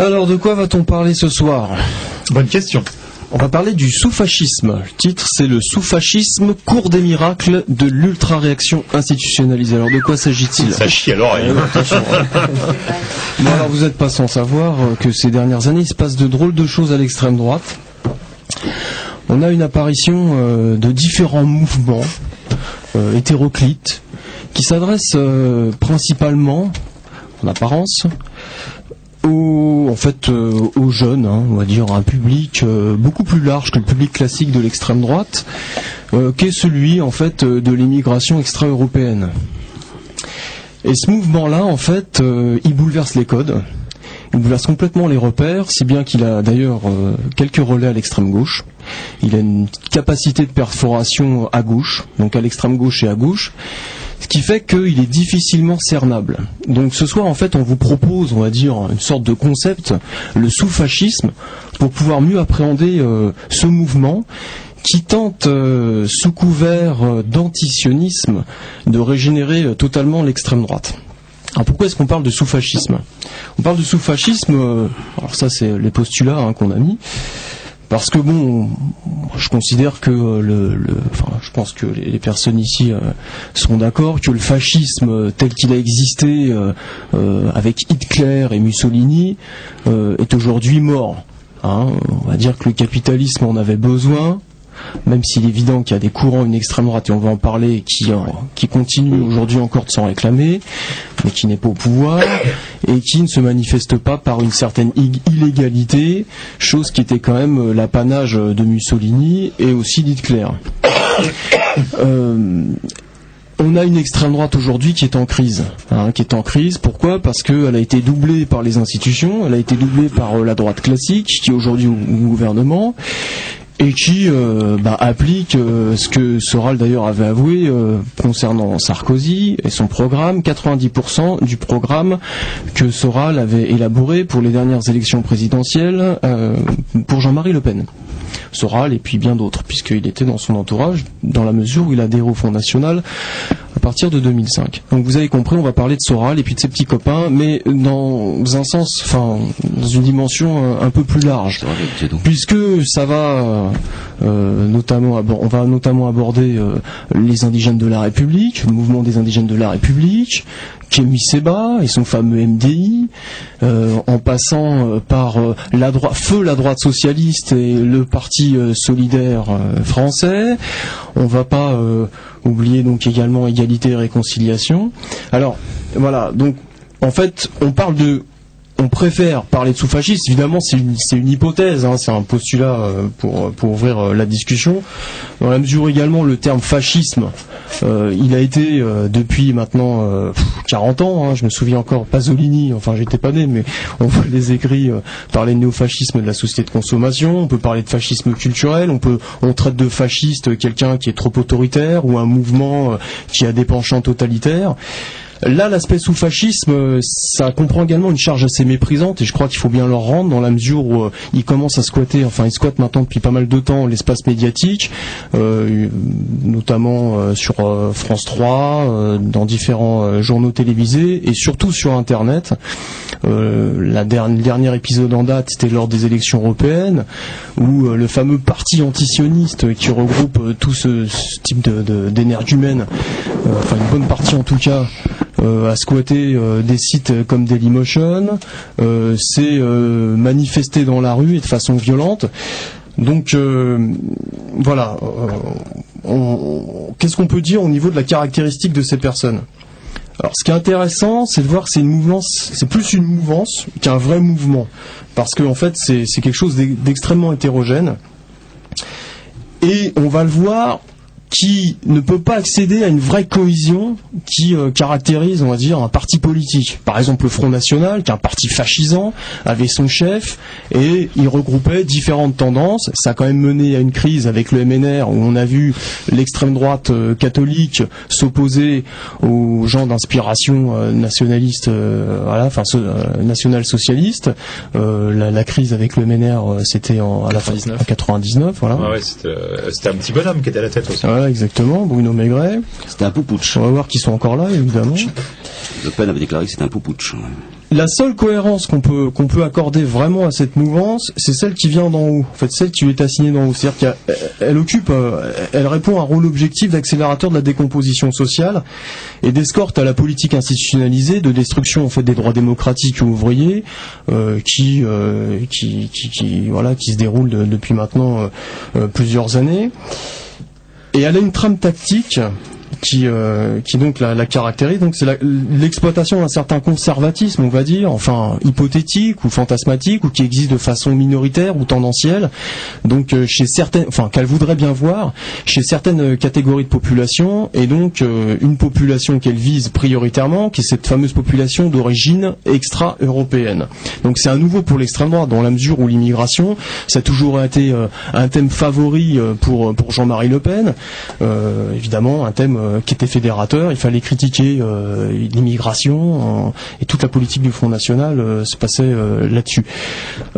Alors, de quoi va-t-on parler ce soir ? Bonne question. On va parler du sous-fascisme. Le titre, c'est le sous-fascisme, cours des miracles de l'ultra-réaction institutionnalisée. Alors, de quoi s'agit-il ? Ça chie à l'oreille. Attention. Bon, alors, vous n'êtes pas sans savoir que ces dernières années, il se passe de drôles de choses à l'extrême droite. On a une apparition de différents mouvements hétéroclites qui s'adressent principalement, en apparence, aux jeunes, on va dire un public beaucoup plus large que le public classique de l'extrême droite, qu'est celui en fait de l'immigration extra-européenne. Et ce mouvement-là, en fait, il bouleverse les codes, il bouleverse complètement les repères, si bien qu'il a d'ailleurs quelques relais à l'extrême gauche. Il a une capacité de perforation à gauche, donc à l'extrême gauche et à gauche, ce qui fait qu'il est difficilement cernable. Donc ce soir, en fait, on vous propose, on va dire, une sorte de concept, le sous-fascisme, pour pouvoir mieux appréhender ce mouvement qui tente, sous couvert d'antisionisme, de régénérer totalement l'extrême droite. Alors pourquoi est-ce qu'on parle de sous-fascisme ? On parle de sous-fascisme, alors ça c'est les postulats qu'on a mis, parce que bon, je considère que je pense que les personnes ici seront d'accord que le fascisme tel qu'il a existé avec Hitler et Mussolini est aujourd'hui mort. On va dire que le capitalisme en avait besoin, même s'il est évident qu'il y a des courants, une extrême droite, et on va en parler, qui continue aujourd'hui encore de s'en réclamer, mais qui n'est pas au pouvoir, et qui ne se manifeste pas par une certaine illégalité, chose qui était quand même l'apanage de Mussolini et aussi d'Hitler. On a une extrême droite aujourd'hui qui est en crise. Pourquoi ? Parce qu'elle a été doublée par les institutions, elle a été doublée par la droite classique, qui est aujourd'hui au gouvernement, et qui applique ce que Soral d'ailleurs avait avoué concernant Sarkozy et son programme, 90% du programme que Soral avait élaboré pour les dernières élections présidentielles pour Jean-Marie Le Pen. Soral et puis bien d'autres, puisqu'il était dans son entourage, dans la mesure où il adhère au Front National à partir de 2005. Donc vous avez compris, on va parler de Soral et puis de ses petits copains, mais dans un sens, dans une dimension un peu plus large, puisque ça va on va notamment aborder les indigènes de la République, le mouvement des indigènes de la République, Kémy Séba et son fameux MDI, en passant par la droite socialiste et le parti solidaire français. On va pas oublier donc également Égalité et Réconciliation. Alors voilà, donc en fait on préfère parler de sous-fascistes, évidemment c'est une hypothèse, c'est un postulat pour ouvrir la discussion, dans la mesure où également le terme fascisme, il a été depuis maintenant 40 ans, je me souviens encore, Pasolini, enfin j'étais pas né, mais on voit les écrits parler de néofascisme de la société de consommation, on peut parler de fascisme culturel, on traite de fasciste quelqu'un qui est trop autoritaire, ou un mouvement qui a des penchants totalitaires. Là, l'aspect sous-fascisme, ça comprend également une charge assez méprisante, et je crois qu'il faut bien leur rendre, dans la mesure où ils commencent à squatter, ils squattent maintenant depuis pas mal de temps l'espace médiatique, notamment sur France 3, dans différents journaux télévisés, et surtout sur Internet. Le dernier épisode en date, c'était lors des élections européennes, où le fameux parti antisioniste qui regroupe tout ce type d'énergumènes, une bonne partie en tout cas, a squatté des sites comme Dailymotion, s'est manifesté dans la rue et de façon violente. Donc voilà, qu'est-ce qu'on peut dire au niveau de la caractéristique de ces personnes ? Alors ce qui est intéressant, c'est de voir que c'est plus une mouvance qu'un vrai mouvement, parce que en fait c'est quelque chose d'extrêmement hétérogène, et on va le voir, qui ne peut pas accéder à une vraie cohésion qui caractérise, on va dire, un parti politique. Par exemple, le Front National, qui est un parti fascisant, avait son chef, et il regroupait différentes tendances. Ça a quand même mené à une crise avec le MNR, où on a vu l'extrême droite catholique s'opposer aux gens d'inspiration nationaliste, national-socialiste. La crise avec le MNR, c'était à la fin en 99. Voilà. Ah ouais, c'était un petit bonhomme qui était à la tête aussi. Voilà, exactement, Bruno Maigret. C'était un poupouche. On va voir qu'ils sont encore là, évidemment. Le Pen avait déclaré que c'était un poupouche. La seule cohérence qu'on peut accorder vraiment à cette mouvance, c'est celle qui vient d'en haut. En fait, celle qui lui est assignée d'en haut. C'est-à-dire elle répond à un rôle objectif d'accélérateur de la décomposition sociale et d'escorte à la politique institutionnalisée de destruction en fait des droits démocratiques ouvriers qui se déroule depuis maintenant plusieurs années. Et elle a une trame tactique qui donc la caractérise, donc c'est l'exploitation d'un certain conservatisme, on va dire, enfin hypothétique ou fantasmatique, ou qui existe de façon minoritaire ou tendancielle, donc chez certaines, enfin qu'elle voudrait bien voir chez certaines catégories de population, et donc une population qu'elle vise prioritairement, qui est cette fameuse population d'origine extra-européenne. Donc c'est un nouveau pour l'extrême droite, dans la mesure où l'immigration, ça a toujours été un thème favori pour Jean-Marie Le Pen, évidemment un thème qui était fédérateur. Il fallait critiquer l'immigration et toute la politique du Front National se passait là-dessus.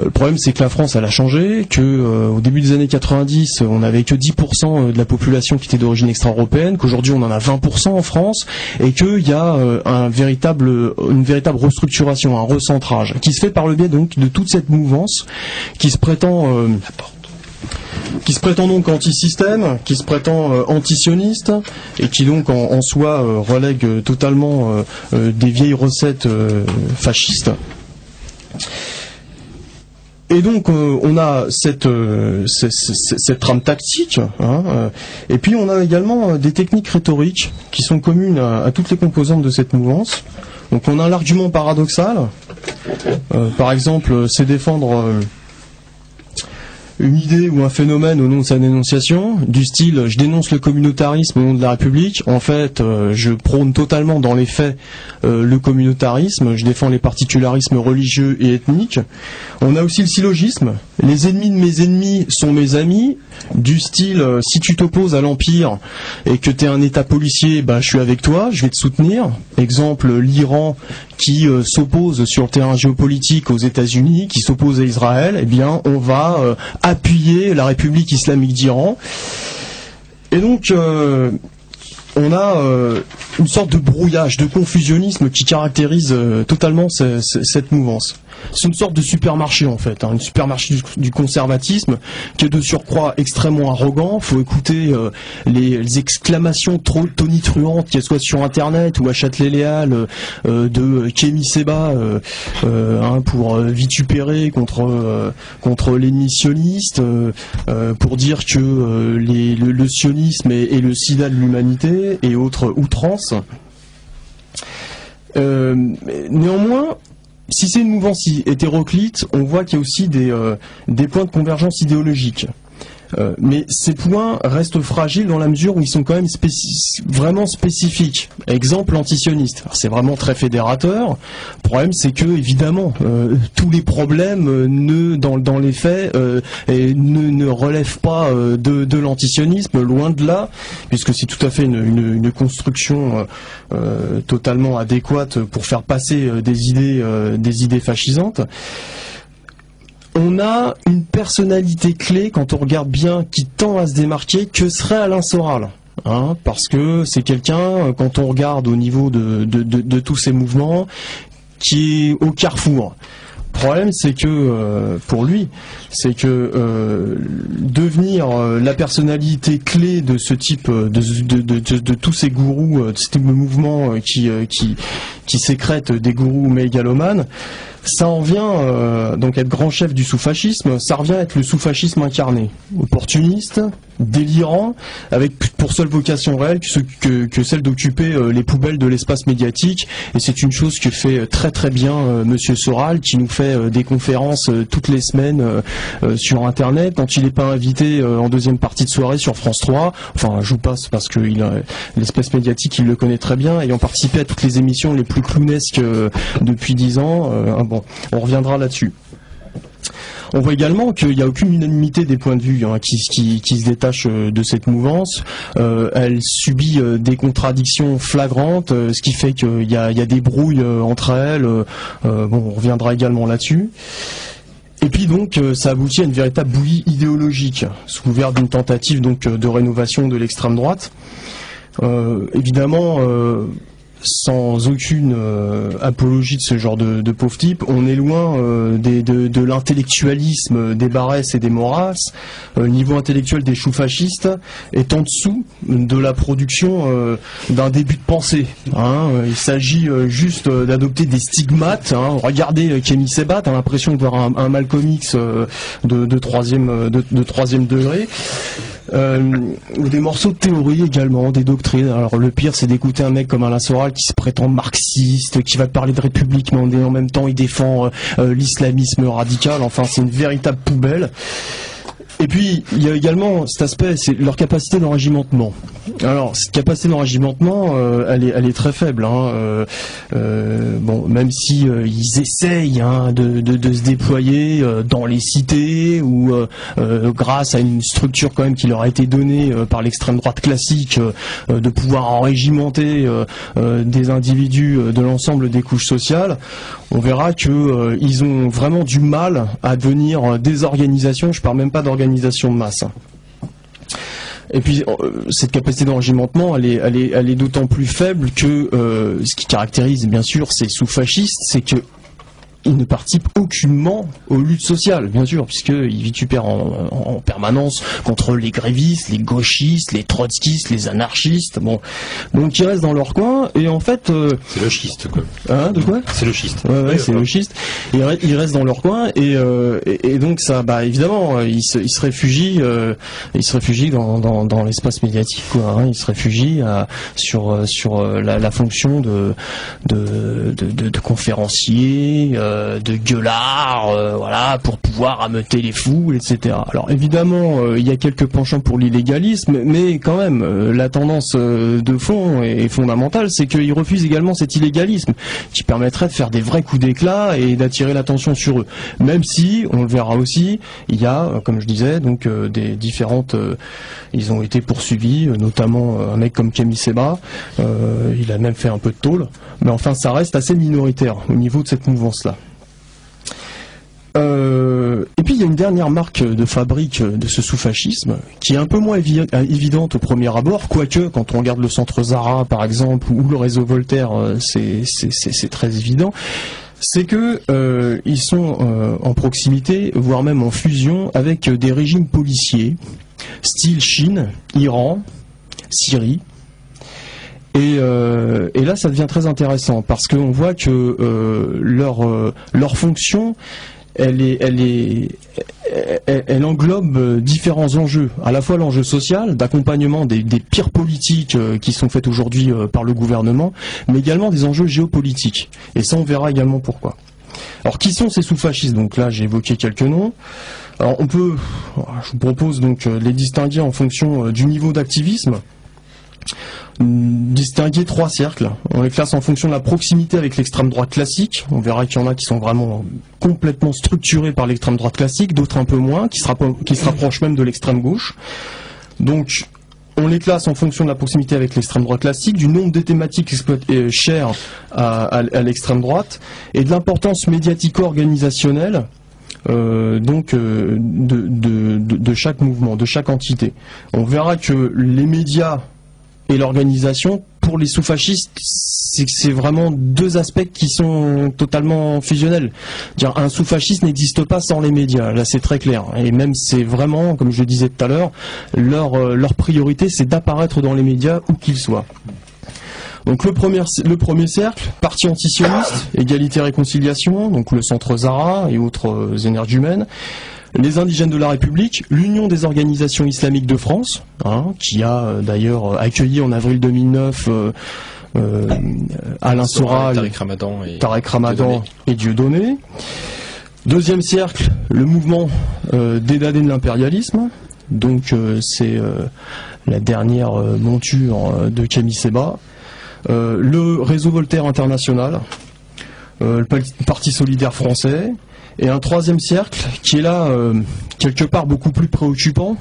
Le problème, c'est que la France, elle a changé, que au début des années 90, on n'avait que 10% de la population qui était d'origine extra-européenne, qu'aujourd'hui on en a 20% en France, et qu'il y a une véritable restructuration, un recentrage, qui se fait par le biais donc de toute cette mouvance qui se prétend donc anti-système, qui se prétend anti-sioniste, et qui donc en soi relègue totalement des vieilles recettes fascistes. Et donc on a cette trame tactique, et puis on a également des techniques rhétoriques qui sont communes à toutes les composantes de cette mouvance. Donc on a l'argument paradoxal, par exemple c'est défendre une idée ou un phénomène au nom de sa dénonciation, du style je dénonce le communautarisme au nom de la République. En fait, je prône totalement dans les faits le communautarisme, je défends les particularismes religieux et ethniques. On a aussi le syllogisme, les ennemis de mes ennemis sont mes amis, du style si tu t'opposes à l'Empire et que tu es un État policier, je suis avec toi, je vais te soutenir. Exemple, l'Iran qui s'oppose sur le terrain géopolitique aux États-Unis, qui s'oppose à Israël, eh bien on va appuyer la République islamique d'Iran. Et donc on a une sorte de brouillage, de confusionnisme qui caractérise totalement cette mouvance. C'est une sorte de supermarché en fait, une supermarché du conservatisme qui est de surcroît extrêmement arrogant. Faut écouter les exclamations tonitruantes, qu'elles soient sur internet ou à Châtelet-Léal de Kémy Séba pour vitupérer contre l'ennemi sioniste, pour dire que le sionisme est le sida de l'humanité et autres outrances. Néanmoins, si c'est une mouvance hétéroclite, on voit qu'il y a aussi des points de convergence idéologique. Mais ces points restent fragiles dans la mesure où ils sont quand même vraiment spécifiques. Exemple, antisioniste. C'est vraiment très fédérateur. Le problème, c'est que évidemment, tous les problèmes dans les faits ne relèvent pas de l'antisionisme, loin de là, puisque c'est tout à fait une construction totalement adéquate pour faire passer des idées fascisantes. On a une personnalité clé, quand on regarde bien, qui tend à se démarquer, que serait Alain Soral. Parce que c'est quelqu'un, quand on regarde au niveau de tous ces mouvements, qui est au carrefour. Le problème, c'est que, pour lui, c'est que devenir la personnalité clé de ce type, de tous ces gourous, de ce type de mouvement qui sécrètent des gourous mégalomanes, ça en vient donc être grand chef du sous-fascisme, ça revient être le sous-fascisme incarné, opportuniste, délirant, avec pour seule vocation réelle que celle d'occuper les poubelles de l'espace médiatique, et c'est une chose que fait très très bien Monsieur Soral, qui nous fait des conférences toutes les semaines sur internet, quand il n'est pas invité en deuxième partie de soirée sur France 3, enfin je vous passe parce que l'espace médiatique il le connaît très bien, ayant participé à toutes les émissions les plus clownesques depuis 10 ans, bon, on reviendra là-dessus. On voit également qu'il n'y a aucune unanimité des points de vue qui se détachent de cette mouvance. Elle subit des contradictions flagrantes, ce qui fait qu'il y a des brouilles entre elles. Bon, on reviendra également là-dessus. Et puis donc ça aboutit à une véritable bouillie idéologique, sous couvert d'une tentative donc de rénovation de l'extrême droite. Évidemment, sans aucune apologie de ce genre de pauvres types, on est loin de l'intellectualisme des Barès et des Maurras. Le niveau intellectuel des choux fascistes est en dessous de la production d'un début de pensée. Il s'agit juste d'adopter des stigmates. Regardez Kémy Sébat, t'as l'impression de voir un Malcolm X de troisième degré. Ou des morceaux de théorie également, des doctrines. Alors le pire, c'est d'écouter un mec comme Alain Soral qui se prétend marxiste, qui va te parler de république, mais en même temps il défend l'islamisme radical. Enfin, c'est une véritable poubelle. Et puis, il y a également cet aspect, c'est leur capacité d'enrégimentement. Alors, cette capacité d'enrégimentement, elle est très faible. Bon, même si ils essayent de se déployer dans les cités ou grâce à une structure quand même qui leur a été donnée par l'extrême droite classique, de pouvoir enrégimenter des individus de l'ensemble des couches sociales, on verra que ils ont vraiment du mal à devenir des organisations. Je parle même pas d'organisation de masse. Et puis cette capacité d'enrégimentement, elle est d'autant plus faible que ce qui caractérise bien sûr ces sous-fascistes, c'est que ils ne participent aucunement aux luttes sociales, bien sûr, puisqu'ils vitupèrent en permanence contre les grévistes, les gauchistes, les trotskistes, les anarchistes. Bon, donc ils restent dans leur coin et en fait. C'est le schiste, quoi. De quoi ? C'est le schiste. Ouais, c'est le schiste. Ils restent dans leur coin et donc ça, évidemment, ils se réfugient dans l'espace médiatique, quoi. Ils se réfugient sur la fonction de conférencier. De gueulards, voilà, pour pouvoir ameuter les fous, etc. Alors évidemment, il y a quelques penchants pour l'illégalisme, mais quand même, la tendance de fond et fondamentale, c'est qu'ils refusent également cet illégalisme, qui permettrait de faire des vrais coups d'éclat et d'attirer l'attention sur eux. Même si, on le verra aussi, il y a, comme je disais, donc des différentes... ils ont été poursuivis, notamment un mec comme Kémy Sébat, il a même fait un peu de tôle, mais enfin ça reste assez minoritaire au niveau de cette mouvance-là. Et puis il y a une dernière marque de fabrique de ce sous-fascisme qui est un peu moins évidente au premier abord, quoique quand on regarde le centre Zara par exemple ou le réseau Voltaire, c'est très évident. C'est que ils sont en proximité, voire même en fusion avec des régimes policiers, style Chine, Iran, Syrie. Et là, ça devient très intéressant parce qu'on voit que leur fonction, elle englobe différents enjeux, à la fois l'enjeu social, d'accompagnement des pires politiques qui sont faites aujourd'hui par le gouvernement, mais également des enjeux géopolitiques. Et ça, on verra également pourquoi. Alors, qui sont ces sous-fascistes ? Donc là, j'ai évoqué quelques noms. Alors, je vous propose donc de les distinguer en fonction du niveau d'activisme. Distinguer 3 cercles. On les classe en fonction de la proximité avec l'extrême droite classique. On verra qu'il y en a qui sont vraiment complètement structurés par l'extrême droite classique, d'autres un peu moins, qui se rapprochent même de l'extrême gauche. Donc, on les classe en fonction de la proximité avec l'extrême droite classique, du nombre de thématiques chères à l'extrême droite, et de l'importance médiatico-organisationnelle de chaque mouvement, de chaque entité. On verra que les médias et l'organisation, pour les sous-fascistes, c'est vraiment 2 aspects qui sont totalement fusionnels. Dire, un sous-fasciste n'existe pas sans les médias, là c'est très clair. Et même c'est vraiment, comme je le disais tout à l'heure, leur priorité c'est d'apparaître dans les médias où qu'ils soient. Donc le premier cercle, parti antisioniste, égalité et réconciliation, donc le centre Zara et autres énergumènes. Les indigènes de la République, l'Union des organisations islamiques de France, qui a d'ailleurs accueilli en avril 2009 Alain Soral, Tarek Ramadan et Dieudonné. Deuxième cercle, le mouvement des dadés de l'impérialisme, donc c'est la dernière monture de Kémy Sébat. Le réseau Voltaire international, le Parti solidaire français. Et un troisième cercle qui est là quelque part beaucoup plus préoccupant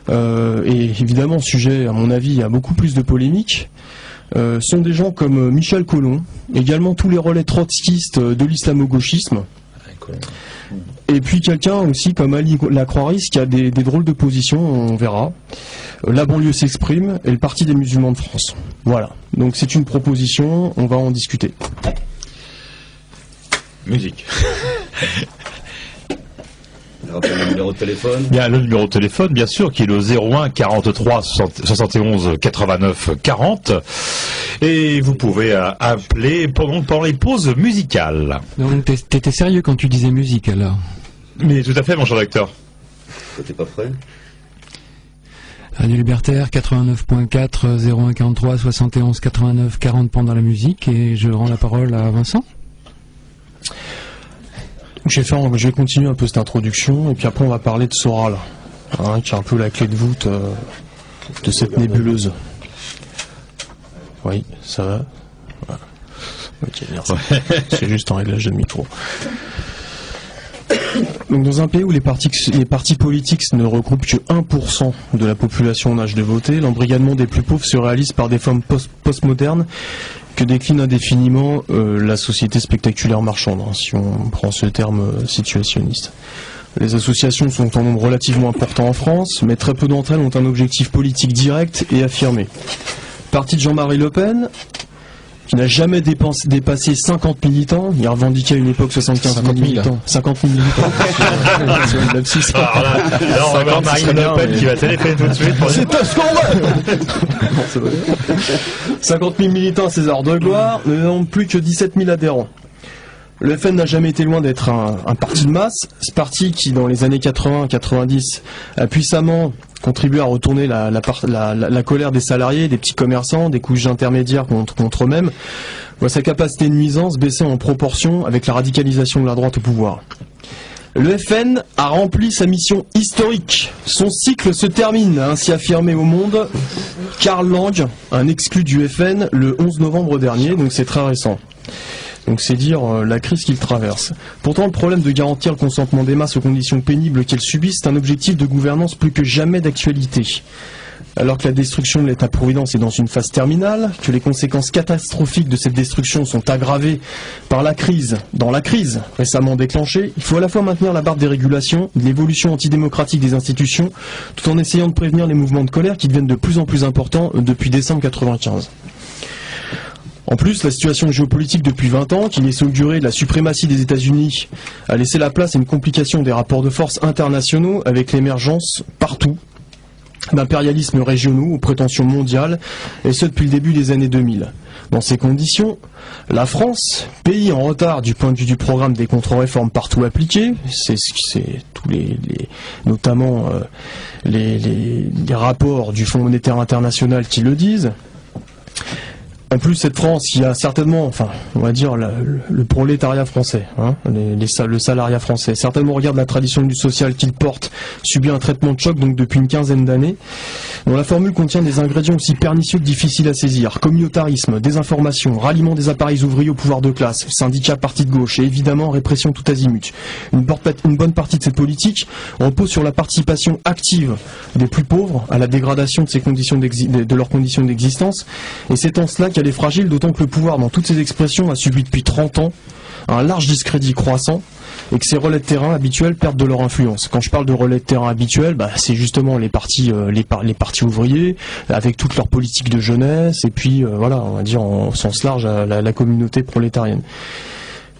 et évidemment sujet à mon avis à beaucoup plus de polémiques, sont des gens comme Michel Collomb, également tous les relais trotskistes de l'islamo-gauchisme. Et puis quelqu'un aussi comme Ali Lacroix-Rice qui a des drôles de positions, on verra. La banlieue s'exprime et le Parti des musulmans de France. Voilà. Donc c'est une proposition, on va en discuter. Musique. Rappelle le numéro de téléphone. Bien, le numéro de téléphone, bien sûr, qui est le 01 43 71 89 40. Et vous pouvez appeler pendant les pauses musicales. Donc t'étais sérieux quand tu disais musique alors? Mais tout à fait, mon cher docteur. T'es pas prêt? Radio Libertaire 89.4 01 43 71 89 40 pendant la musique, et je rends la parole à Vincent. Je vais continuer un peu cette introduction et puis après on va parler de Soral, qui est un peu la clé de voûte de cette nébuleuse. Oui, ça va. Voilà. Ok, merci. C'est juste un réglage de micro. Donc dans un pays où les partis politiques ne regroupent que 1% de la population en âge de voter, l'embrigadement des plus pauvres se réalise par des formes postmodernes que décline indéfiniment la société spectaculaire marchande, si on prend ce terme situationniste. Les associations sont en nombre relativement important en France, mais très peu d'entre elles ont un objectif politique direct et affirmé. Parti de Jean-Marie Le Pen, qui n'a jamais dépassé 50 militants, il revendiquait à une époque 75 000 militants. 50 000 militants. Alors, on va voir Marine Le Pen qui va téléphoner tout de suite. C'est tout ce qu'on veut. 50 000 militants à César de Gloire, mais non plus que 17 000 adhérents. Le FN n'a jamais été loin d'être un parti de masse. Ce parti qui, dans les années 80-90, a puissamment contribué à retourner la colère des salariés, des petits commerçants, des couches intermédiaires contre eux-mêmes, voit sa capacité de nuisance baisser en proportion avec la radicalisation de la droite au pouvoir. Le FN a rempli sa mission historique. Son cycle se termine, a ainsi affirmé au Monde Karl Lang, un exclu du FN, le 11 novembre dernier, donc c'est très récent. Donc c'est dire la crise qu'il traverse. Pourtant, le problème de garantir le consentement des masses aux conditions pénibles qu'elles subissent est un objectif de gouvernance plus que jamais d'actualité. Alors que la destruction de l'État-providence est dans une phase terminale, que les conséquences catastrophiques de cette destruction sont aggravées par la crise récemment déclenchée, il faut à la fois maintenir la barre des régulations, de l'évolution antidémocratique des institutions, tout en essayant de prévenir les mouvements de colère qui deviennent de plus en plus importants depuis décembre 1995. En plus, la situation géopolitique depuis 20 ans, qui laisse augurer de la suprématie des États-Unis, a laissé la place à une complication des rapports de force internationaux avec l'émergence, partout, d'impérialismes régionaux aux prétentions mondiales, et ce depuis le début des années 2000. Dans ces conditions, la France, pays en retard du point de vue du programme des contre-réformes partout appliquées, c'est tous notamment les rapports du Fonds monétaire international qui le disent. En plus, cette France, il y a certainement, on va dire le prolétariat français, le salariat français, certainement regarde la tradition du social qu'il porte, subit un traitement de choc donc depuis une quinzaine d'années, dont la formule contient des ingrédients aussi pernicieux que difficiles à saisir: communautarisme, désinformation, ralliement des appareils ouvriers au pouvoir de classe, syndicats, partis de gauche et évidemment répression tout azimut. Une bonne partie de cette politique repose sur la participation active des plus pauvres à la dégradation de leurs conditions d'existence, et c'est en cela qu'elle est fragile, d'autant que le pouvoir, dans toutes ses expressions, a subi depuis 30 ans un large discrédit croissant et que ses relais de terrain habituels perdent de leur influence. Quand je parle de relais de terrain habituels, c'est justement les partis ouvriers, avec toute leur politique de jeunesse, et puis voilà, on va dire en sens large la communauté prolétarienne.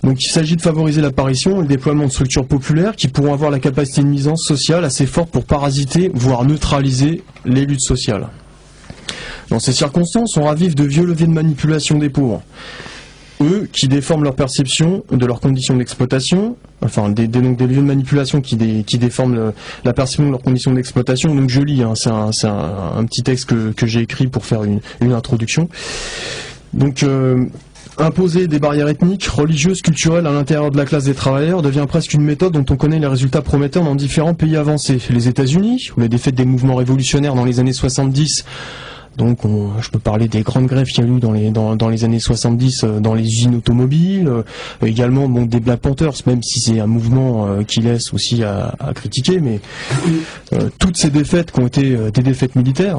Donc il s'agit de favoriser l'apparition et le déploiement de structures populaires qui pourront avoir la capacité de nuisance sociale assez forte pour parasiter, voire neutraliser les luttes sociales. Dans ces circonstances, on ravive de vieux leviers de manipulation des pauvres. Eux qui déforment leur perception de leurs conditions d'exploitation, des leviers de manipulation qui déforment la perception de leurs conditions d'exploitation. Donc je lis, c'est un petit texte que j'ai écrit pour faire une introduction. Donc imposer des barrières ethniques, religieuses, culturelles à l'intérieur de la classe des travailleurs devient presque une méthode dont on connaît les résultats prometteurs dans différents pays avancés. Les États-Unis, où la défaite des mouvements révolutionnaires dans les années 70, donc je peux parler des grandes grèves qu'il y a eu dans les années 70 dans les usines automobiles, également des Black Panthers, même si c'est un mouvement qui laisse aussi à critiquer, mais toutes ces défaites qui ont été des défaites militaires,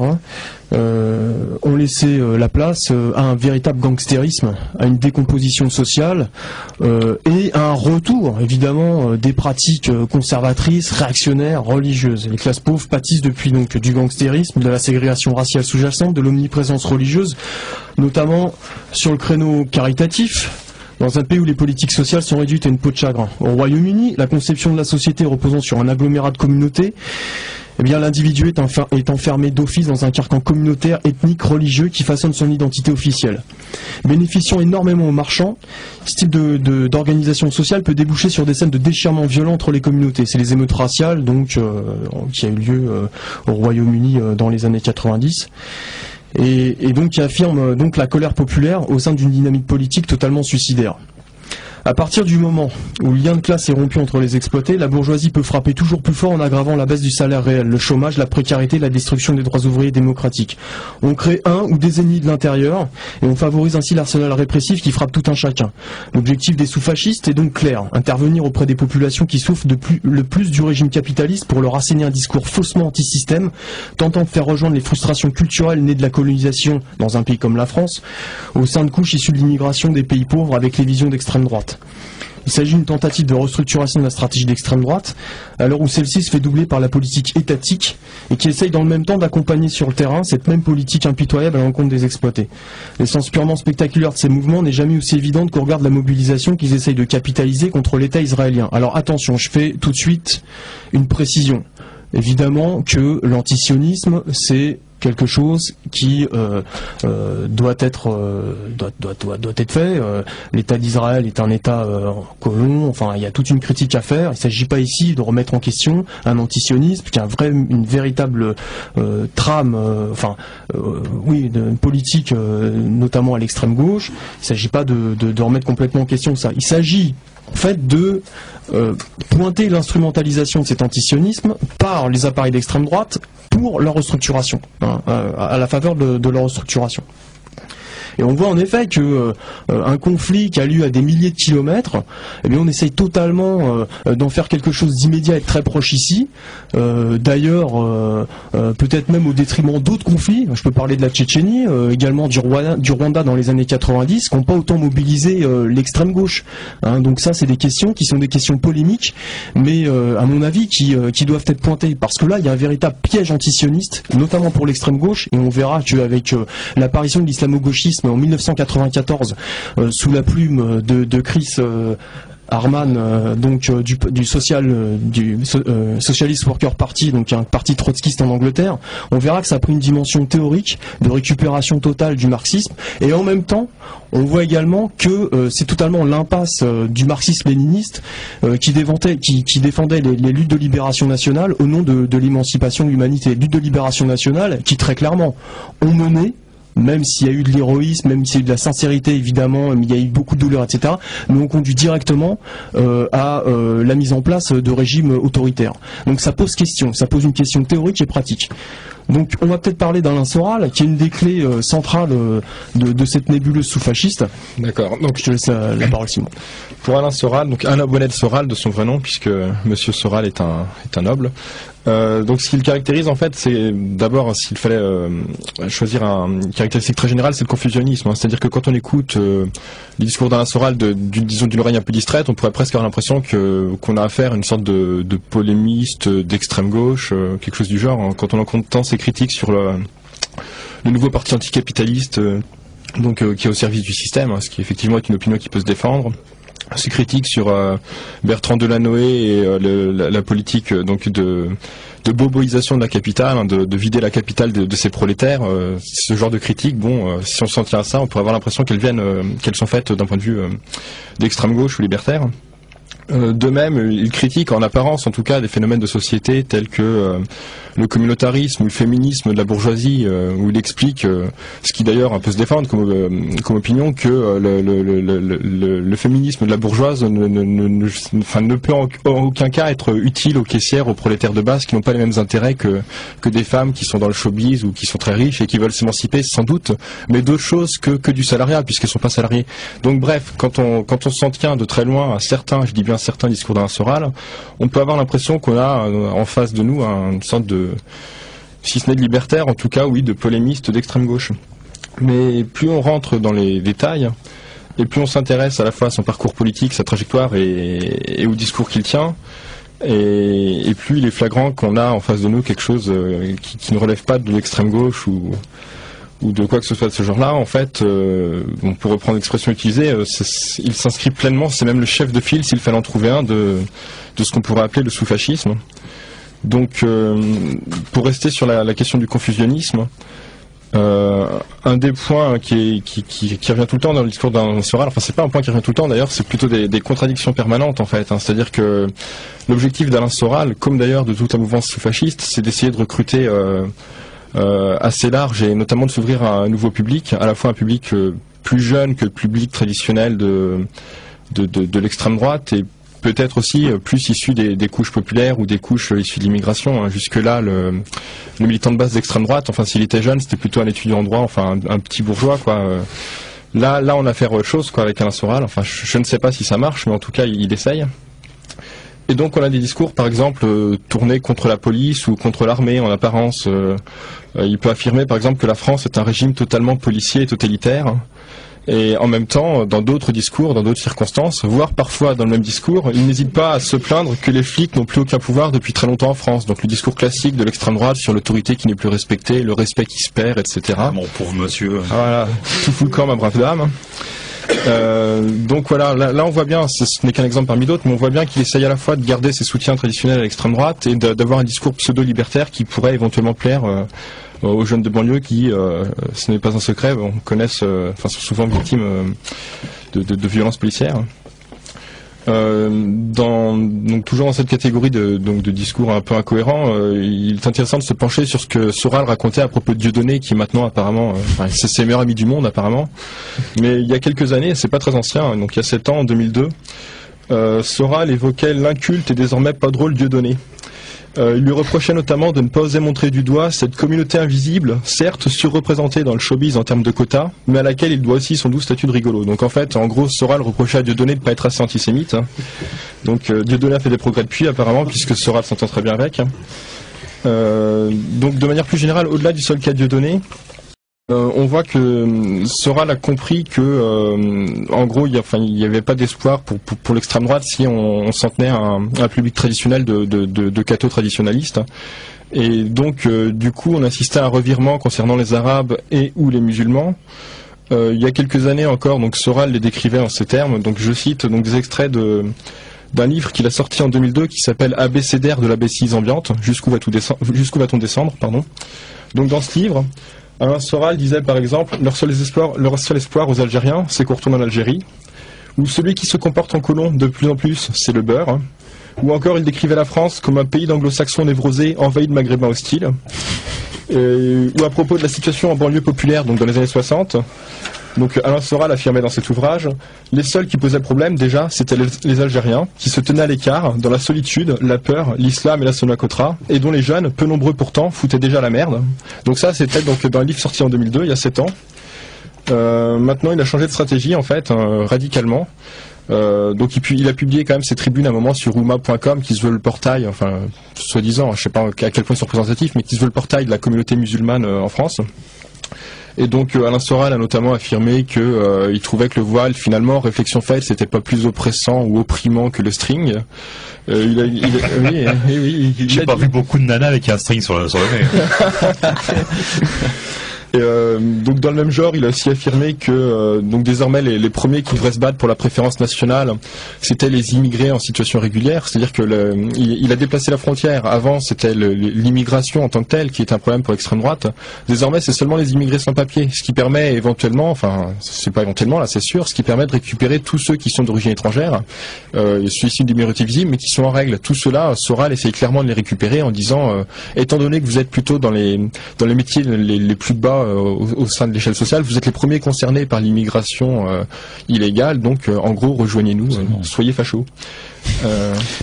ont laissé la place à un véritable gangstérisme, à une décomposition sociale et à un retour évidemment des pratiques conservatrices, réactionnaires, religieuses. Les classes pauvres pâtissent depuis donc du gangstérisme, de la ségrégation raciale sous-jacente, de l'omniprésence religieuse, notamment sur le créneau caritatif. Dans un pays où les politiques sociales sont réduites à une peau de chagrin. Au Royaume-Uni, la conception de la société reposant sur un agglomérat de communautés, eh bien, l'individu est enfermé d'office dans un carcan communautaire, ethnique, religieux qui façonne son identité officielle. Bénéficiant énormément aux marchands, ce type d'organisation sociale peut déboucher sur des scènes de déchirement violent entre les communautés. C'est les émeutes raciales, donc, qui a eu lieu au Royaume-Uni dans les années 90. Et donc qui affirme donc la colère populaire au sein d'une dynamique politique totalement suicidaire. À partir du moment où le lien de classe est rompu entre les exploités, la bourgeoisie peut frapper toujours plus fort en aggravant la baisse du salaire réel, le chômage, la précarité, la destruction des droits ouvriers démocratiques. On crée un ou des ennemis de l'intérieur et on favorise ainsi l'arsenal répressif qui frappe tout un chacun. L'objectif des sous-fascistes est donc clair, intervenir auprès des populations qui souffrent le plus du régime capitaliste pour leur asséner un discours faussement anti-système, tentant de faire rejoindre les frustrations culturelles nées de la colonisation dans un pays comme la France, au sein de couches issues de l'immigration des pays pauvres avec les visions d'extrême droite. Il s'agit d'une tentative de restructuration de la stratégie d'extrême droite, à l'heure où celle-ci se fait doubler par la politique étatique et qui essaye dans le même temps d'accompagner sur le terrain cette même politique impitoyable à l'encontre des exploités. L'essence purement spectaculaire de ces mouvements n'est jamais aussi évidente qu'au regard de la mobilisation qu'ils essayent de capitaliser contre l'État israélien. Alors attention, je fais tout de suite une précision. Évidemment que l'antisionisme, c'est quelque chose qui doit être fait. L'État d'Israël est un État colon. Enfin, il y a toute une critique à faire. Il ne s'agit pas ici de remettre en question un antisionisme qui a une véritable trame, une politique, notamment à l'extrême gauche. Il ne s'agit pas de remettre complètement en question ça. Il s'agit en fait de pointer l'instrumentalisation de cet antisionisme par les appareils d'extrême droite pour leur restructuration, à la faveur de leur restructuration. Et on voit en effet que un conflit qui a lieu à des milliers de kilomètres, eh bien on essaye totalement d'en faire quelque chose d'immédiat et de très proche ici. D'ailleurs, peut-être même au détriment d'autres conflits. Je peux parler de la Tchétchénie, également du Rwanda dans les années 90, qui n'ont pas autant mobilisé l'extrême gauche. Donc ça, c'est des questions qui sont des questions polémiques, mais à mon avis qui doivent être pointées, parce que là, il y a un véritable piège antisioniste, notamment pour l'extrême gauche, et on verra qu'avec l'apparition de l'islamo-gauchisme en 1994 sous la plume de Chris Harman, du Socialist Worker Party, donc un parti trotskiste en Angleterre, on verra que ça a pris une dimension théorique de récupération totale du marxisme, et en même temps on voit également que c'est totalement l'impasse du marxisme-léniniste qui défendait les luttes de libération nationale au nom de l'émancipation de l'humanité. Luttes de libération nationale qui très clairement ont mené, même s'il y a eu de l'héroïsme, même s'il y a eu de la sincérité évidemment, il y a eu beaucoup de douleur, etc., mais on conduit directement à la mise en place de régimes autoritaires. Donc ça pose question, ça pose une question théorique et pratique. Donc on va peut-être parler d'Alain Soral, qui est une des clés centrales de cette nébuleuse sous-fasciste. D'accord. Donc je te laisse la parole, Simon. Pour Alain Soral, donc Alain Bonnet Soral de son vrai nom, puisque Monsieur Soral est un noble. Donc ce qui le caractérise en fait, c'est d'abord, s'il fallait choisir une caractéristique très générale, c'est le confusionnisme. C'est-à-dire que quand on écoute le discours d'Alain Soral d'une oreille un peu distraite, on pourrait presque avoir l'impression qu'on a affaire à une sorte de polémiste d'extrême gauche, quelque chose du genre. Quand on entend ses critiques sur le nouveau parti anticapitaliste, qui est au service du système, ce qui effectivement est une opinion qui peut se défendre. Ses critiques sur Bertrand Delanoë et la politique de boboisation de la capitale, de vider la capitale de ses prolétaires, ce genre de critiques, si on s'en tient à ça, on pourrait avoir l'impression qu'elles sont faites d'un point de vue d'extrême gauche ou libertaire. De même, il critique en apparence, en tout cas, des phénomènes de société tels que le communautarisme ou le féminisme de la bourgeoisie, où il explique, ce qui d'ailleurs peut se défendre comme opinion, que le féminisme de la bourgeoise ne peut en aucun cas être utile aux caissières, aux prolétaires de base qui n'ont pas les mêmes intérêts que des femmes qui sont dans le showbiz ou qui sont très riches et qui veulent s'émanciper sans doute, mais d'autres choses que du salariat puisqu'elles ne sont pas salariées. Donc bref, quand on s'en tient de très loin à certains, je dis bien certains discours d'Alain Soral, on peut avoir l'impression qu'on a en face de nous une sorte de si ce n'est de libertaire, en tout cas, oui, de polémiste d'extrême gauche. Mais plus on rentre dans les détails, et plus on s'intéresse à la fois à son parcours politique, sa trajectoire et au discours qu'il tient, et plus il est flagrant qu'on a en face de nous quelque chose qui ne relève pas de l'extrême gauche ou de quoi que ce soit de ce genre-là. En fait, pour reprendre l'expression utilisée, il s'inscrit pleinement, c'est même le chef de file, s'il fallait en trouver un, de ce qu'on pourrait appeler le sous-fascisme. Donc, pour rester sur la question du confusionnisme, un des points qui revient tout le temps dans le discours d'Alain Soral, enfin c'est pas un point qui revient tout le temps d'ailleurs, c'est plutôt des contradictions permanentes en fait, hein. C'est-à-dire que l'objectif d'Alain Soral, comme d'ailleurs de toute la mouvance sous-fasciste, c'est d'essayer de recruter assez large et notamment de s'ouvrir à un nouveau public, à la fois un public plus jeune que le public traditionnel de l'extrême droite et peut-être aussi plus issu des couches populaires ou des couches issues de l'immigration, hein. Jusque-là, le militant de base d'extrême droite, enfin s'il était jeune, c'était plutôt un étudiant en droit, enfin un petit bourgeois, quoi. Là, on a affaire à autre chose, quoi, avec Alain Soral. Enfin, je ne sais pas si ça marche, mais en tout cas, il essaye. Et donc, on a des discours, par exemple, tournés contre la police ou contre l'armée, en apparence. Il peut affirmer, par exemple, que la France est un régime totalement policier et totalitaire. Et en même temps, dans d'autres discours, dans d'autres circonstances, voire parfois dans le même discours, il n'hésite pas à se plaindre que les flics n'ont plus aucun pouvoir depuis très longtemps en France. Donc le discours classique de l'extrême droite sur l'autorité qui n'est plus respectée, le respect qui se perd, etc. Ah, mon pauvre monsieur. Voilà, tout fout le camp, ma brave dame. Donc voilà, là on voit bien, ce n'est qu'un exemple parmi d'autres, mais on voit bien qu'il essaye à la fois de garder ses soutiens traditionnels à l'extrême droite et d'avoir un discours pseudo-libertaire qui pourrait éventuellement plaire aux jeunes de banlieue qui, ce n'est pas un secret, connaissent, sont souvent victimes de violences policières. Donc toujours dans cette catégorie de discours un peu incohérents, il est intéressant de se pencher sur ce que Soral racontait à propos de Dieudonné, qui maintenant apparemment, c'est ses meilleurs amis du monde apparemment, mais il y a quelques années, c'est pas très ancien, donc il y a 7 ans, en 2002, Soral évoquait l'inculte et désormais pas drôle Dieudonné. Il lui reprochait notamment de ne pas oser montrer du doigt cette communauté invisible, certes surreprésentée dans le showbiz en termes de quotas, mais à laquelle il doit aussi son doux statut de rigolo. Donc en fait, en gros, Soral reprochait à Dieudonné de ne pas être assez antisémite. Hein. Donc Dieudonné a fait des progrès depuis apparemment, puisque Soral s'entend très bien avec. Donc de manière plus générale, au-delà du seul cas Dieudonné, on voit que Soral a compris que, en gros, il n'y avait pas d'espoir pour l'extrême droite si on s'en tenait à un public traditionnel de cathos traditionnalistes. Et donc, du coup, on assistait à un revirement concernant les Arabes et ou les musulmans. Il y a quelques années encore, donc Soral les décrivait en ces termes. Donc, je cite donc des extraits d'un livre qu'il a sorti en 2002 qui s'appelle Abécédaire de la bêtise ambiante. Jusqu'où va-t-on descendre, pardon. Donc, dans ce livre, Alain Soral disait par exemple leur seul espoir aux Algériens, c'est qu'on retourne en Algérie. Ou celui qui se comporte en colon de plus en plus, c'est le beurre. Ou encore il décrivait la France comme un pays d'anglo-saxons névrosés envahi de maghrébins hostiles. Ou à propos de la situation en banlieue populaire, donc dans les années 60. Donc Alain Soral affirmait dans cet ouvrage, les seuls qui posaient problème déjà, c'était les Algériens, qui se tenaient à l'écart, dans la solitude, la peur, l'islam et la sonacotra, et dont les jeunes, peu nombreux pourtant, foutaient déjà la merde. Donc ça, c'était donc dans un livre sorti en 2002, il y a 7 ans. Maintenant, il a changé de stratégie, en fait, radicalement. Donc il a publié quand même ses tribunes à un moment sur Ouma.com, qui se veut le portail, enfin, soi-disant, je sais pas à quel point c'est représentatif, mais qui se veut le portail de la communauté musulmane en France. Et donc Alain Soral a notamment affirmé que il trouvait que le voile, finalement, réflexion faite, c'était pas plus oppressant ou opprimant que le string. J'ai pas vu beaucoup de nanas avec un string sur le nez. Donc dans le même genre, il a aussi affirmé que donc désormais les premiers qui devraient se battre pour la préférence nationale, c'était les immigrés en situation régulière, c'est-à-dire que il a déplacé la frontière. Avant, c'était l'immigration en tant que telle qui était un problème pour l'extrême droite. Désormais, c'est seulement les immigrés sans papier, ce qui permet éventuellement, enfin c'est pas éventuellement là, c'est sûr, ce qui permet de récupérer tous ceux qui sont d'origine étrangère, ceux issus des minorités visibles, mais qui sont en règle. Tout cela, Soral essaye clairement de les récupérer en disant, étant donné que vous êtes plutôt dans les métiers les plus bas au sein de l'échelle sociale, vous êtes les premiers concernés par l'immigration illégale, donc en gros rejoignez-nous, soyez fachos.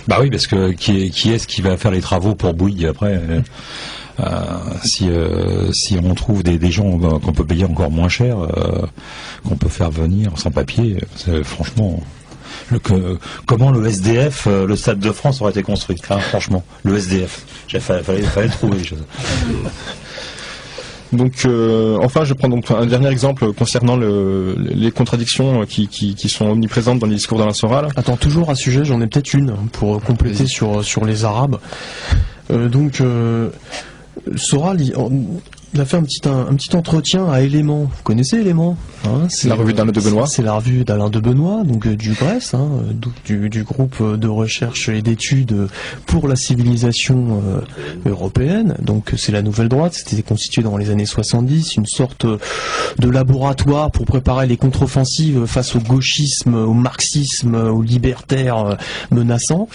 Bah oui, parce que qui est-ce qui va faire les travaux pour Bouygues après si on trouve des gens qu'on peut payer encore moins cher, qu'on peut faire venir sans papier, franchement. comment le SDF, le Stade de France aurait été construit. Enfin, franchement, le SDF. Fallait trouver les choses. Donc, enfin, je prends donc un dernier exemple concernant les contradictions qui sont omniprésentes dans les discours d'Alain Soral. Attends, toujours à ce sujet, j'en ai peut-être une pour compléter sur les Arabes. Soral, il a fait un petit entretien à Éléments. Vous connaissez Éléments, hein, c'est la revue d'Alain de Benoît. C'est la revue d'Alain de Benoît, donc du GRES, hein, du groupe de recherche et d'études pour la civilisation européenne. Donc c'est la nouvelle droite, c'était constitué dans les années 70, une sorte de laboratoire pour préparer les contre-offensives face au gauchisme, au marxisme, aux libertaires menaçants.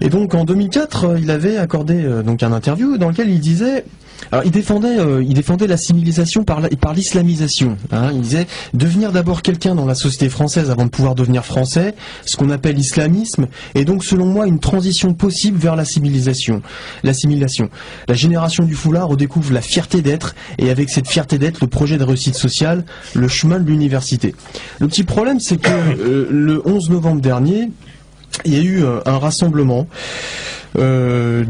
Et donc en 2004, il avait accordé donc un interview dans lequel il disait, alors il défendait la civilisation par l'islamisation. Hein. Il disait devenir d'abord quelqu'un dans la société française avant de pouvoir devenir français, ce qu'on appelle l'islamisme, et donc selon moi une transition possible vers l'assimilation. La génération du foulard redécouvre la fierté d'être, et avec cette fierté d'être, le projet de réussite sociale, le chemin de l'université. Le petit problème, c'est que le 11 novembre dernier, il y a eu un rassemblement de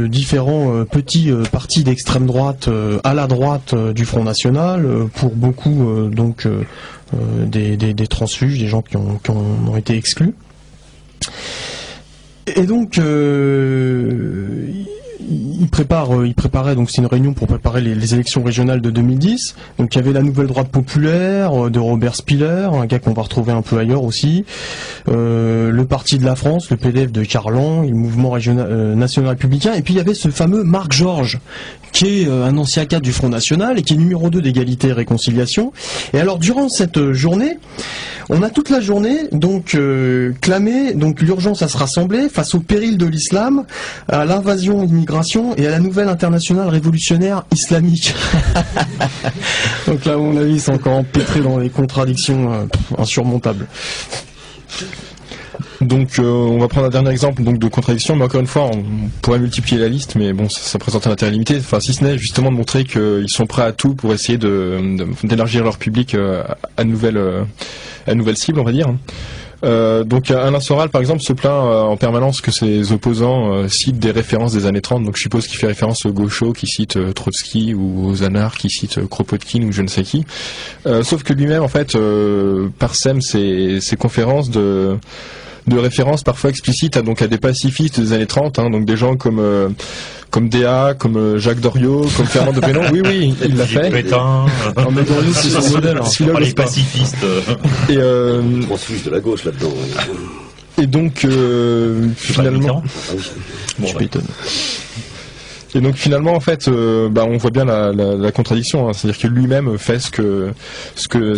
différents petits partis d'extrême droite à la droite du Front National, pour beaucoup des transfuges, des gens qui ont été exclus. Et donc il préparait donc c'est une réunion pour préparer les élections régionales de 2010. Donc il y avait la nouvelle droite populaire de Robert Spiller, un gars qu'on va retrouver un peu ailleurs aussi, le Parti de la France, le PDF de Carlan, et le mouvement régional national républicain. Et puis il y avait ce fameux Marc Georges, qui est un ancien cadre du Front National et qui est numéro 2 d'égalité et réconciliation. Et alors durant cette journée, on a toute la journée donc clamé donc l'urgence à se rassembler face au péril de l'islam, à l'invasion, immigration et à la nouvelle internationale révolutionnaire islamique. Donc là, à mon avis, c'est encore empêtré dans les contradictions insurmontables. Donc on va prendre un dernier exemple donc de contradiction, mais encore une fois on pourrait multiplier la liste, mais bon ça présente un intérêt limité, enfin si ce n'est justement de montrer qu'ils sont prêts à tout pour essayer d'élargir leur public à nouvelle cible, on va dire. Donc Alain Soral par exemple se plaint en permanence que ses opposants citent des références des années 30, donc je suppose qu'il fait référence aux gauchos qui citent Trotsky ou aux anards qui citent Kropotkin ou je ne sais qui, sauf que lui-même en fait parsème ses conférences de références parfois explicites à des pacifistes des années 30, hein, donc des gens comme Déa, comme Jacques Doriot, comme Fernand de Pénon. Oui, il l'a fait. Pétain. Non, mais Doriot, c'est son modèle. Les pacifistes. Et transfuge de la gauche là-dedans. Et donc finalement, Je m'étonne. Et donc finalement en fait on voit bien la contradiction, hein. C'est-à-dire que lui-même fait ce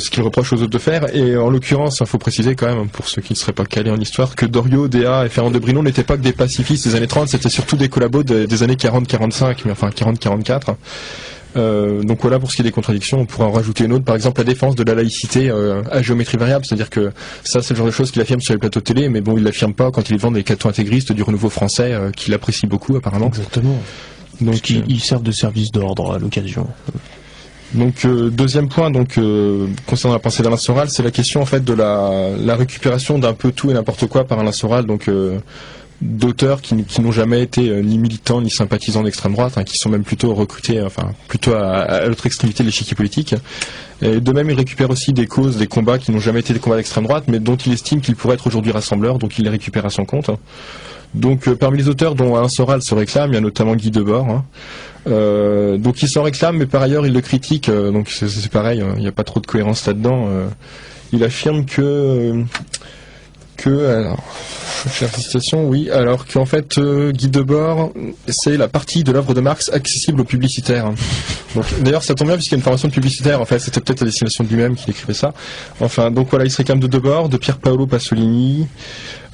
qu'il reproche aux autres de faire, et en l'occurrence il faut préciser quand même pour ceux qui ne seraient pas calés en histoire que Doriot, Déa et Fernand de Brinon n'étaient pas que des pacifistes des années 30, c'était surtout des collabos des années 40-45, mais enfin 40-44. Donc voilà pour ce qui est des contradictions. On pourrait en rajouter une autre, par exemple la défense de la laïcité à géométrie variable, c'est-à-dire que ça c'est le genre de choses qu'il affirme sur les plateaux télé, mais bon il l'affirme pas quand il vend des catho-intégristes du renouveau français qu'il apprécie beaucoup apparemment. Exactement. Donc ils servent de service d'ordre à l'occasion. Donc deuxième point concernant la pensée d'Alain Soral, c'est la question en fait de la récupération d'un peu tout et n'importe quoi par Alain Soral, donc d'auteurs qui n'ont jamais été ni militants ni sympathisants d'extrême droite, hein, qui sont même plutôt recrutés, plutôt à l'autre extrémité de l'échiquier politique. Et de même, il récupère aussi des causes, des combats qui n'ont jamais été des combats d'extrême droite, mais dont il estime qu'ils pourraient être aujourd'hui rassembleurs, donc il les récupère à son compte. Donc parmi les auteurs dont Alain Soral se réclame, il y a notamment Guy Debord. Hein. Donc il s'en réclame, mais par ailleurs il le critique. Donc c'est pareil, il n'y a pas trop de cohérence là-dedans. Il affirme que alors, je cherche la citation, oui, alors qu'en fait Guy Debord, c'est la partie de l'œuvre de Marx accessible aux publicitaires. Donc d'ailleurs ça tombe bien puisqu'il y a une formation de publicitaire, en fait c'était peut-être à destination de lui-même qu'il écrivait ça. Enfin donc voilà, il se réclame de Debord, de Pier Paolo Pasolini,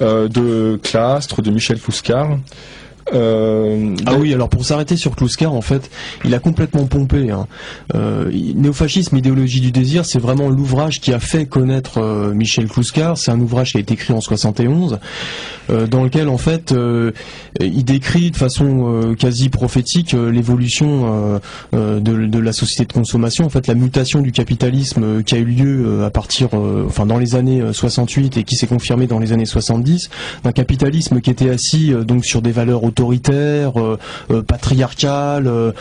de Clastres, de Michel Fouscard. Ah oui, alors pour s'arrêter sur Kluskar, en fait, il a complètement pompé. Néofascisme, idéologie du désir, c'est vraiment l'ouvrage qui a fait connaître Michel Kluskar. C'est un ouvrage qui a été écrit en 71, dans lequel, en fait, il décrit de façon quasi prophétique l'évolution de la société de consommation, en fait, la mutation du capitalisme qui a eu lieu à partir, dans les années 68 et qui s'est confirmée dans les années 70, d'un capitalisme qui était assis donc sur des valeurs autoritaire, patriarcal,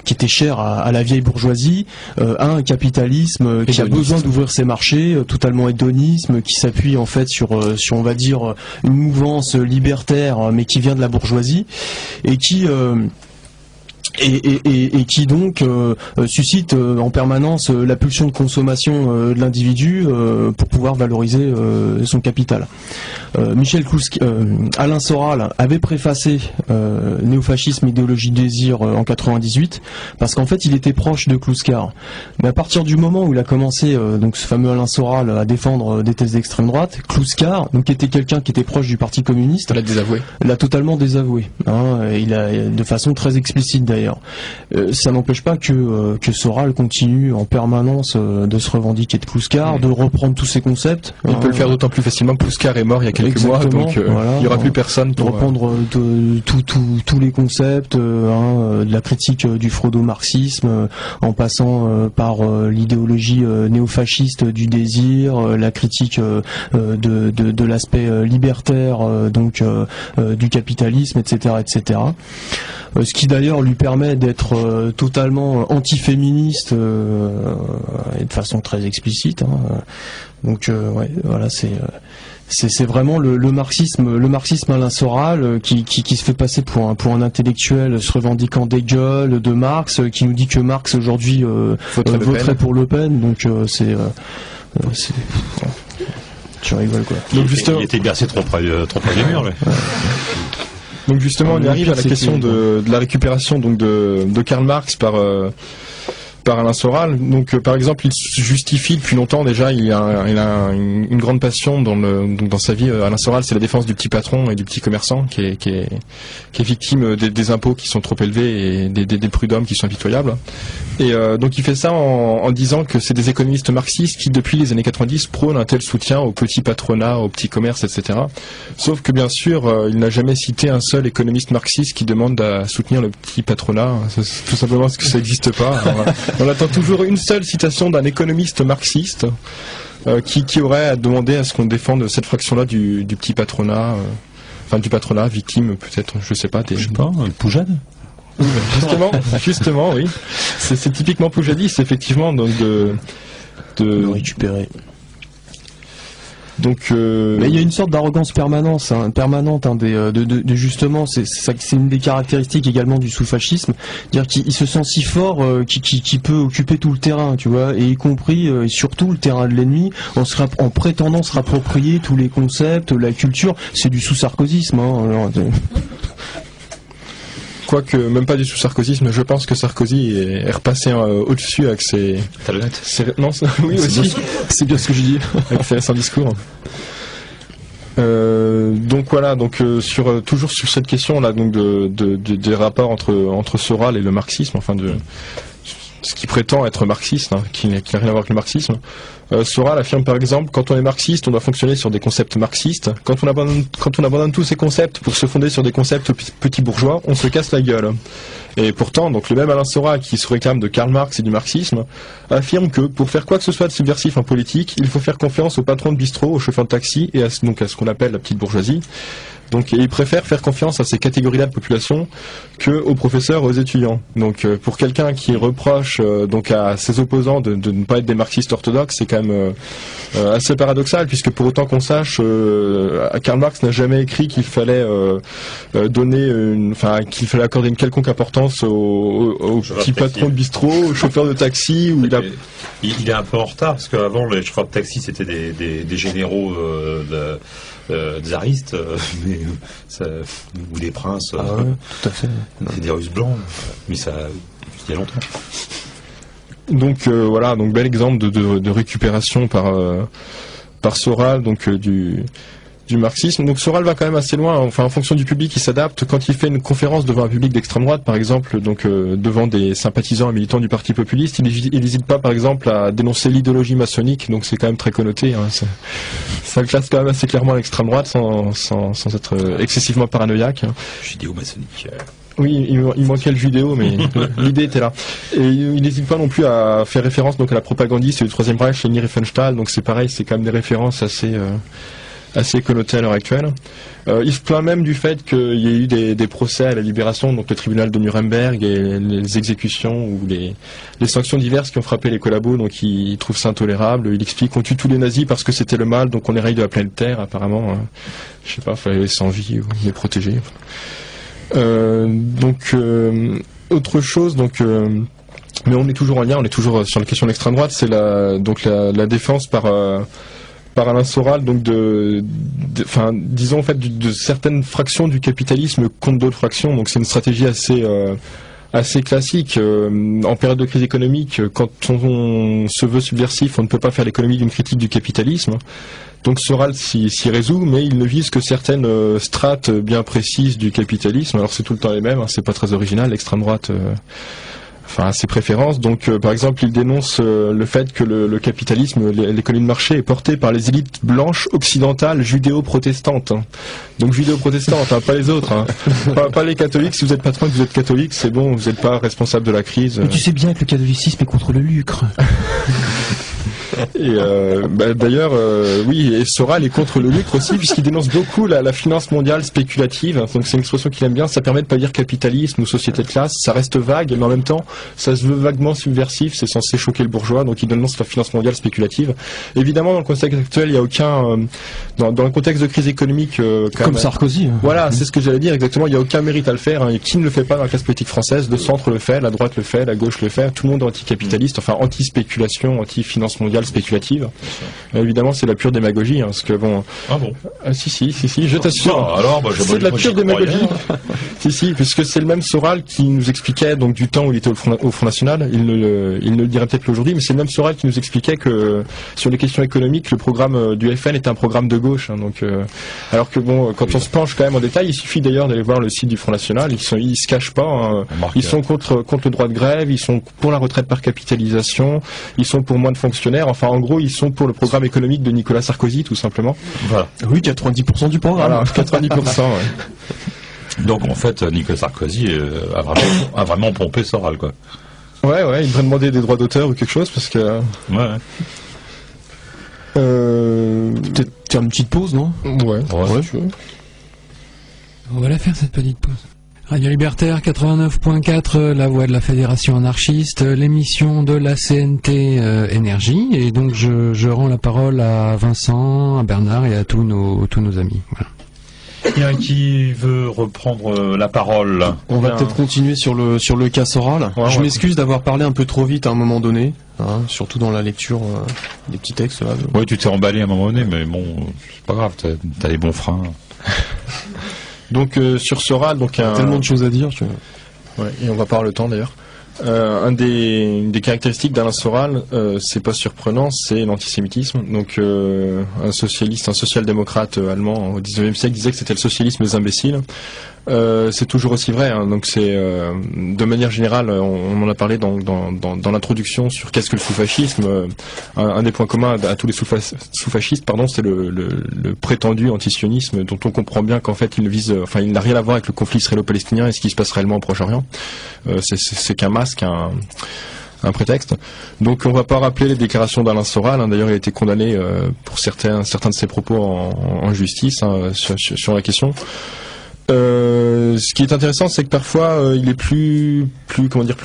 qui était cher à la vieille bourgeoisie, à un capitalisme qui a besoin d'ouvrir ses marchés, totalement hédonisme, qui s'appuie en fait sur on va dire une mouvance libertaire, mais qui vient de la bourgeoisie et qui qui donc suscite en permanence la pulsion de consommation de l'individu pour pouvoir valoriser son capital. Alain Soral avait préfacé Néofascisme, idéologie du désir en 98 parce qu'en fait il était proche de Kluskar. Mais à partir du moment où il a commencé donc ce fameux Alain Soral à défendre des thèses d'extrême droite, Kluskar, donc qui était quelqu'un qui était proche du Parti communiste, l'a totalement désavoué. Il a de façon très explicite d'ailleurs. Ça n'empêche pas que Soral continue en permanence de se revendiquer de Kluskar, de reprendre tous ses concepts. Il peut le faire d'autant plus facilement. Kluskar est mort il y a quelques mois, donc voilà, il n'y aura plus personne pour reprendre tous les concepts, de la critique du freudo-marxisme, en passant par l'idéologie néofasciste du désir, la critique de l'aspect libertaire du capitalisme, etc., etc. Ce qui d'ailleurs lui permet d'être totalement antiféministe et de façon très explicite. Donc voilà, c'est vraiment le marxisme Alain Soral qui se fait passer pour un intellectuel se revendiquant d'Hegel, de Marx, qui nous dit que Marx aujourd'hui voterait pour Le Pen. Donc tu rigoles quoi. Donc justement, il était bercé trop près des murs. Mais... Donc justement, on y arrive à la question de la récupération donc de Karl Marx par Alain Soral. Donc par exemple, il se justifie depuis longtemps déjà, il a une grande passion dans sa vie. Alain Soral, c'est la défense du petit patron et du petit commerçant qui est victime des impôts qui sont trop élevés et des prud'hommes qui sont impitoyables. Et donc il fait ça en disant que c'est des économistes marxistes qui depuis les années 90 prônent un tel soutien au petit patronat, au petit commerce, etc. Sauf que bien sûr, il n'a jamais cité un seul économiste marxiste qui demande à soutenir le petit patronat. C'est tout simplement parce que ça n'existe pas. On attend toujours une seule citation d'un économiste marxiste qui aurait demandé à ce qu'on défende cette fraction-là du petit patronat, du patronat, victime peut-être, je sais pas, Poujade. Justement, oui. C'est typiquement poujadiste, effectivement, donc de récupérer. Donc, mais il y a une sorte d'arrogance permanente, justement, c'est une des caractéristiques également du sous-fascisme, dire qu'il se sent si fort qu'il peut occuper tout le terrain, tu vois, et y compris et surtout le terrain de l'ennemi, en prétendant se rapproprier tous les concepts, la culture. C'est du sous-sarkozisme. Quoique, même pas du sous-sarkozisme, je pense que Sarkozy est repassé au-dessus avec ses... Non, oui, aussi. C'est bien ce que je dis. Avec ses récents discours. Donc voilà, toujours sur cette question là, donc des rapports entre Soral et le marxisme, ce qui prétend être marxiste, qui n'a rien à voir avec le marxisme. Soral affirme par exemple, quand on est marxiste, on doit fonctionner sur des concepts marxistes. Quand on abandonne tous ces concepts pour se fonder sur des concepts petits bourgeois, on se casse la gueule. Et pourtant, donc le même Alain Soral, qui se réclame de Karl Marx et du marxisme, affirme que pour faire quoi que ce soit de subversif en politique, il faut faire confiance aux patrons de bistrot, aux chauffeurs de taxi et à ce qu'on appelle la petite bourgeoisie. Donc, et il préfère faire confiance à ces catégories-là de population que aux professeurs, aux étudiants. Donc, pour quelqu'un qui reproche donc à ses opposants de ne pas être des marxistes orthodoxes, c'est quand même assez paradoxal, puisque pour autant qu'on sache, Karl Marx n'a jamais écrit qu'il fallait qu'il fallait accorder une quelconque importance aux petits patrons de bistrot, aux chauffeurs de taxi. Il est un peu en retard, parce qu'avant les chauffeurs de taxi c'était des généraux tsaristes, ou des princes, tout à fait. Des Russes blancs, mais ça, il y a longtemps. Donc voilà, bel exemple de récupération par Soral, donc du marxisme. Donc Soral va quand même assez loin, enfin en fonction du public il s'adapte. Quand il fait une conférence devant un public d'extrême droite par exemple, donc devant des sympathisants et militants du parti populiste, il n'hésite pas par exemple à dénoncer l'idéologie maçonnique, donc c'est quand même très connoté, hein. Ça le classe quand même assez clairement à l'extrême droite sans être excessivement paranoïaque, hein. Judéo-maçonnique. Oui, il manquait le judéo, mais l'idée était là. Et il n'hésite pas non plus à faire référence donc à la propagandiste du Troisième Reich, Leni Riefenstahl, donc c'est pareil, c'est quand même des références assez connotées à l'heure actuelle. Il se plaint même du fait qu'il y ait eu des procès à la Libération, donc le tribunal de Nuremberg et les exécutions ou les sanctions diverses qui ont frappé les collabos, donc il trouve ça intolérable. Il explique qu'on tue tous les nazis parce que c'était le mal, donc on les raye de la planète Terre, apparemment. Je sais pas, il fallait les laisser en vie ou les protéger. Autre chose, mais on est toujours en lien, on est toujours sur la question de l'extrême droite, c'est la défense par Alain Soral, donc disons en fait de certaines fractions du capitalisme contre d'autres fractions. Donc c'est une stratégie assez classique. En période de crise économique, quand on se veut subversif, on ne peut pas faire l'économie d'une critique du capitalisme. Donc Soral s'y résout, mais il ne vise que certaines strates bien précises du capitalisme. Alors c'est tout le temps les mêmes, hein, c'est pas très original, l'extrême droite a ses préférences. Donc par exemple il dénonce le fait que le capitalisme, l'économie de marché est portée par les élites blanches occidentales judéo-protestantes, hein. Donc judéo-protestantes, hein, pas les autres, hein. pas les catholiques. Si vous êtes patron et que vous êtes catholique, c'est bon, vous n'êtes pas responsable de la crise. Mais tu sais bien que le catholicisme est contre le lucre. Et d'ailleurs, oui, et Soral est contre le lucre aussi, puisqu'il dénonce beaucoup la finance mondiale spéculative. Donc c'est une expression qu'il aime bien. Ça permet de pas dire capitalisme ou société de classe. Ça reste vague, mais en même temps, ça se veut vaguement subversif. C'est censé choquer le bourgeois. Donc il dénonce la finance mondiale spéculative. Évidemment, dans le contexte actuel, il y a aucun dans le contexte de crise économique comme Sarkozy. Hein. Voilà, c'est ce que j'allais dire exactement. Il y a aucun mérite à le faire. Hein. Et qui ne le fait pas dans la classe politique française? Le centre le fait, la droite le fait, la gauche le fait. Tout le monde est anticapitaliste, enfin anti-spéculation, anti-finance mondiale spéculative. Évidemment, c'est la pure démagogie, hein, parce que bon. Ah bon. Si, je t'assure. Alors, c'est de la pure démagogie. si, puisque c'est le même Soral qui nous expliquait donc du temps où il était au Front National. Il ne le dirait peut-être plus aujourd'hui, mais c'est le même Soral qui nous expliquait que sur les questions économiques, le programme du FN est un programme de gauche. Hein, donc, alors que bon, quand on se penche quand même en détail, il suffit d'ailleurs d'aller voir le site du Front National. Ils se cachent pas. Hein. Ils sont contre le droit de grève. Ils sont pour la retraite par capitalisation. Ils sont pour moins de fonctionnaires. Enfin, en gros, ils sont pour le programme économique de Nicolas Sarkozy, tout simplement. Voilà. Oui, 90% du programme. Voilà, 90%. Ouais. Donc en fait, Nicolas Sarkozy a vraiment pompé Soral, quoi. Ouais, il devrait demander des droits d'auteur ou quelque chose, parce que. Ouais. Peut-être faire une petite pause, non? Ouais. Je veux. On va la faire cette petite pause. Radio Libertaire 89.4, la voix de la Fédération anarchiste, l'émission de la CNT Énergie, et donc je rends la parole à Vincent, à Bernard et à tous nos amis. Voilà. Il y en a qui veut reprendre la parole. On va peut-être continuer sur le cas Soral. Ouais, je m'excuse d'avoir parlé un peu trop vite à un moment donné, hein, surtout dans la lecture des petits textes là. Oui, tu t'es emballé à un moment donné, mais bon, c'est pas grave, t'as les bons freins. Donc sur Soral, donc tellement de choses à dire. Ouais, et on va pas avoir le temps d'ailleurs. Un des caractéristiques d'Alain Soral, c'est pas surprenant, c'est l'antisémitisme. Donc un social-démocrate allemand au XIXe siècle disait que c'était le socialisme des imbéciles. C'est toujours aussi vrai, hein. Donc c'est de manière générale, on en a parlé dans l'introduction sur qu'est-ce que le sous-fascisme. Un des points communs à tous les sous-fascistes, c'est le prétendu antisionisme, dont on comprend bien qu'en fait il n'a rien à voir avec le conflit israélo-palestinien et ce qui se passe réellement au Proche-Orient. C'est qu'un masque, un prétexte. Donc on va pas rappeler les déclarations d'Alain Soral, hein. D'ailleurs il a été condamné pour certains de ses propos en justice, hein, sur la question. Ce qui est intéressant, c'est que parfois il est plus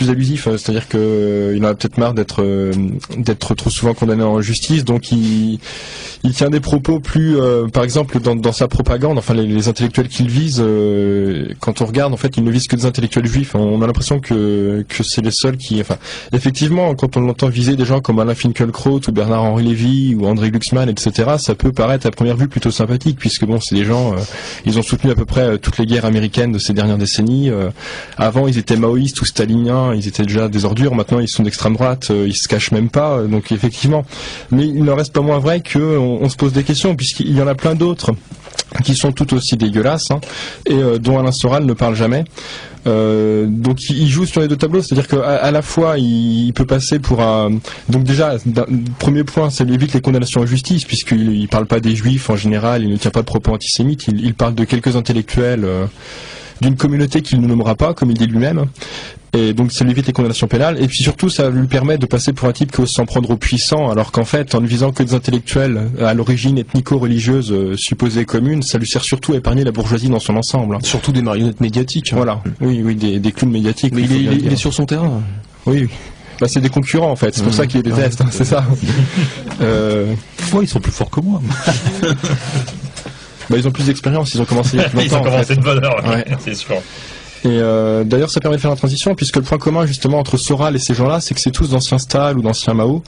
abusif, c'est-à-dire que il en a peut-être marre d'être trop souvent condamné en justice, donc il tient des propos plus, par exemple dans sa propagande, enfin les intellectuels qu'il vise, quand on regarde, en fait, il ne vise que des intellectuels juifs. On a l'impression que c'est les seuls qui, enfin, effectivement, quand on l'entend viser des gens comme Alain Finkielkraut ou Bernard-Henri Lévy ou André Glucksmann, etc., ça peut paraître à première vue plutôt sympathique, puisque bon, c'est des gens, ils ont soutenu à peu près toutes toutes les guerres américaines de ces dernières décennies. Avant, ils étaient maoïstes ou staliniens, ils étaient déjà des ordures. Maintenant, ils sont d'extrême droite, ils se cachent même pas. Donc effectivement, mais il n'en reste pas moins vrai qu'on se pose des questions, puisqu'il y en a plein d'autres qui sont tout aussi dégueulasses, et dont Alain Soral ne parle jamais. Donc il joue sur les deux tableaux, c'est-à-dire qu'à la fois il peut passer pour un... Donc déjà, premier point, ça lui évite les condamnations en justice, puisqu'il parle pas des juifs en général, il ne tient pas de propos antisémites, il parle de quelques intellectuels d'une communauté qu'il ne nommera pas, comme il dit lui-même. Et donc ça lui évite les condamnations pénales, et puis surtout ça lui permet de passer pour un type qui ose s'en prendre aux puissants, alors qu'en fait, en ne visant que des intellectuels à l'origine ethnico-religieuse supposée commune, ça lui sert surtout à épargner la bourgeoisie dans son ensemble. Surtout des marionnettes médiatiques. Voilà, oui, des clowns médiatiques. Mais il est sur son terrain. Oui. Bah, c'est des concurrents en fait, c'est pour ça qu'ils les détestent, c'est ça. Ils sont plus forts que moi. Ils ont plus d'expérience, ils ont commencé il y a longtemps. Ils ont commencé de bonne heure, ouais. C'est sûr. Et d'ailleurs, ça permet de faire la transition, puisque le point commun justement entre Soral et ces gens-là, c'est que c'est tous d'anciens Stal ou d'anciens Mao.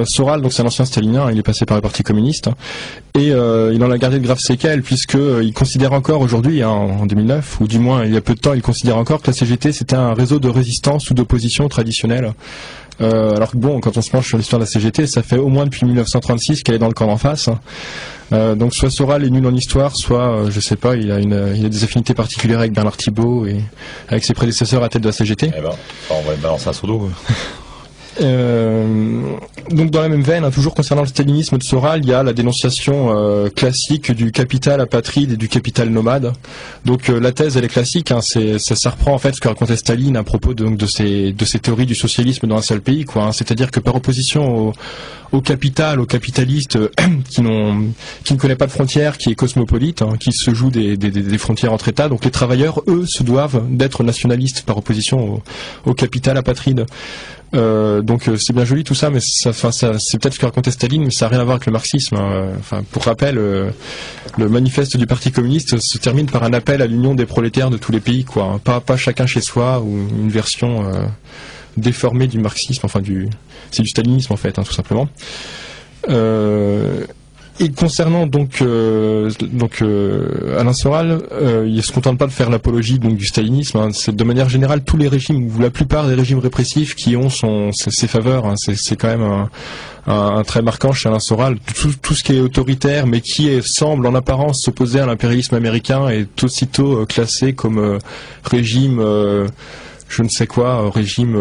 Soral, donc c'est un ancien stalinien, il est passé par le Parti communiste, et il en a gardé de graves séquelles, puisqu'il considère encore aujourd'hui, en 2009, ou du moins il y a peu de temps, il considère encore que la CGT c'était un réseau de résistance ou d'opposition traditionnelle. Alors que bon, quand on se penche sur l'histoire de la CGT, ça fait au moins depuis 1936 qu'elle est dans le camp d'en face. Donc soit Soral est nul en histoire, soit je sais pas, il a des affinités particulières avec Bernard Thibault et avec ses prédécesseurs à tête de la CGT. Eh ben, on va balancer un seau d'eau. Donc dans la même veine, toujours concernant le stalinisme de Soral, il y a la dénonciation classique du capital apatride et du capital nomade. Donc la thèse elle est classique, ça reprend en fait ce que racontait Staline à propos de ces théories du socialisme dans un seul pays, c'est-à-dire que par opposition au capital, aux capitalistes qui ne connaît pas de frontières, qui est cosmopolite, qui se joue des frontières entre États, donc les travailleurs, eux, se doivent d'être nationalistes par opposition au capital apatride. Donc c'est bien joli tout ça, mais c'est peut-être ce que racontait Staline, mais ça n'a rien à voir avec le marxisme. Pour rappel, le manifeste du Parti communiste se termine par un appel à l'union des prolétaires de tous les pays, pas chacun chez soi, ou une version déformée du marxisme, c'est du stalinisme en fait, tout simplement. Et concernant donc Alain Soral, il se contente pas de faire l'apologie donc du stalinisme. C'est de manière générale tous les régimes ou la plupart des régimes répressifs qui ont ses faveurs. C'est quand même un trait marquant chez Alain Soral. Tout ce qui est autoritaire, mais qui semble en apparence s'opposer à l'impérialisme américain, est aussitôt classé comme régime. Je ne sais quoi, régime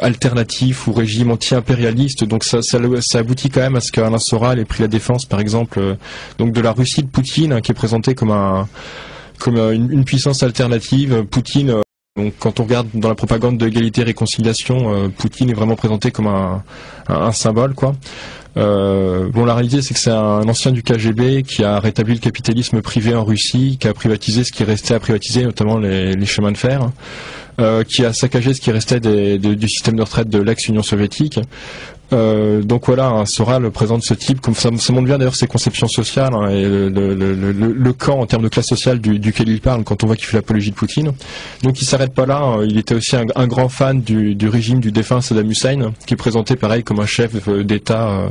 alternatif ou régime anti-impérialiste. Donc ça aboutit quand même à ce qu'Alain Soral ait pris la défense, par exemple, donc de la Russie de Poutine, qui est présentée comme une puissance alternative. Poutine, donc quand on regarde dans la propagande de égalité et réconciliation, Poutine est vraiment présenté comme un symbole, la réalité c'est que c'est un ancien du KGB qui a rétabli le capitalisme privé en Russie, qui a privatisé ce qui restait à privatiser, notamment les chemins de fer. Qui a saccagé ce qui restait du système de retraite de l'ex-Union soviétique. Donc voilà, Soral présente ce type, comme ça montre bien d'ailleurs ses conceptions sociales, et le camp en termes de classe sociale duquel il parle quand on voit qu'il fait l'apologie de Poutine. Donc il s'arrête pas là, il était aussi un grand fan du régime du défunt Saddam Hussein, qui est présenté pareil comme un chef d'État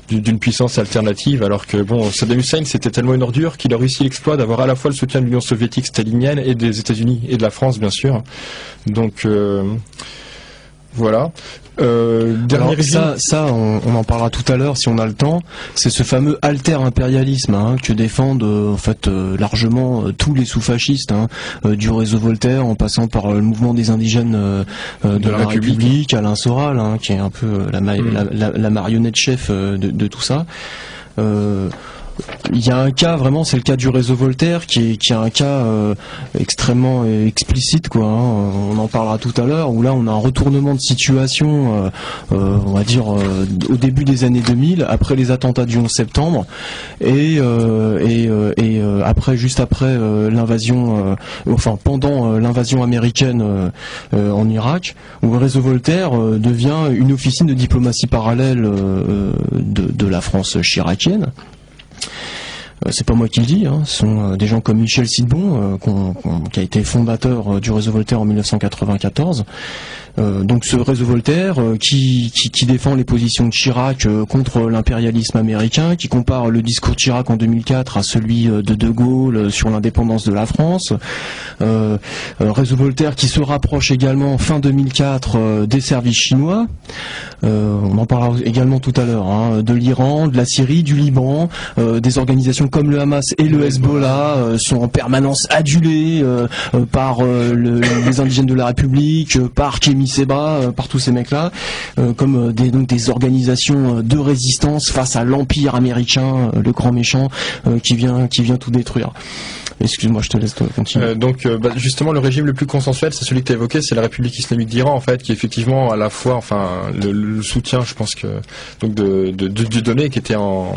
d'une puissance alternative, alors que Saddam Hussein c'était tellement une ordure qu'il a réussi l'exploit d'avoir à la fois le soutien de l'Union soviétique stalinienne et des États-Unis et de la France bien sûr. Donc voilà. Alors, on en parlera tout à l'heure si on a le temps. C'est ce fameux alter-impérialisme que défendent largement tous les sous-fascistes, du réseau Voltaire en passant par le mouvement des indigènes de la République, Alain Soral, qui est un peu la marionnette chef de tout ça. Il y a un cas vraiment, c'est le cas du réseau Voltaire qui est un cas extrêmement explicite on en parlera tout à l'heure, où là on a un retournement de situation on va dire au début des années 2000, après les attentats du 11 septembre et juste après l'invasion pendant l'invasion américaine en Irak, où le réseau Voltaire devient une officine de diplomatie parallèle de la France chiracienne. c'est pas moi qui le dis, hein, ce sont des gens comme Michel Sidbon, qui a été fondateur du réseau Voltaire en 1994. Donc ce réseau Voltaire qui défend les positions de Chirac contre l'impérialisme américain, qui compare le discours de Chirac en 2004 à celui de Gaulle sur l'indépendance de la France. Réseau Voltaire qui se rapproche également fin 2004 des services chinois. On en parlera également tout à l'heure, hein, de l'Iran, de la Syrie, du Liban, des organisations comme le Hamas et le Hezbollah sont en permanence adulées par les indigènes de la République, par Kémy Séba, par tous ces mecs-là, comme des organisations de résistance face à l'empire américain, le grand méchant qui vient tout détruire. Excuse-moi, je te laisse continuer. Justement, le régime le plus consensuel, c'est celui que tu as évoqué, c'est la République islamique d'Iran, en fait, qui effectivement à la fois, le soutien, je pense que donc de Dieudonné, qui était en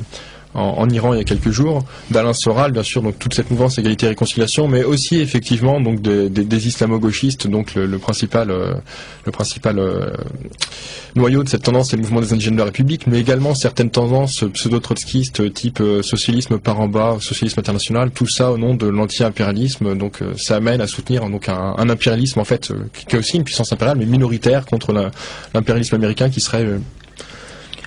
Iran il y a quelques jours, d'Alain Soral, bien sûr, donc toute cette mouvance égalité et réconciliation, mais aussi effectivement donc des islamo-gauchistes, donc le principal noyau de cette tendance, c'est le mouvement des indigènes de la République, mais également certaines tendances pseudo-trotskistes type socialisme par en bas, socialisme international, tout ça au nom de l'anti-impérialisme. Donc ça amène à soutenir donc un impérialisme en fait qui est aussi une puissance impériale mais minoritaire contre l'impérialisme américain qui serait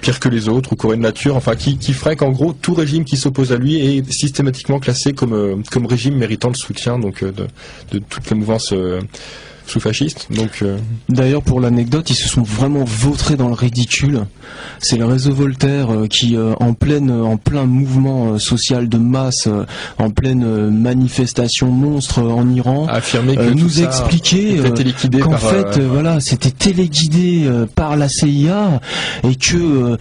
pire que les autres ou Corée de nature, enfin qui ferait qu'en gros tout régime qui s'oppose à lui est systématiquement classé comme régime méritant le soutien donc de toute la mouvance sous-fasciste. D'ailleurs, pour l'anecdote, ils se sont vraiment vautrés dans le ridicule. C'est le réseau Voltaire qui, en plein mouvement social de masse, en pleine manifestation monstre en Iran, a affirmé que nous expliquait qu'en fait, c'était téléguidé par la CIA et que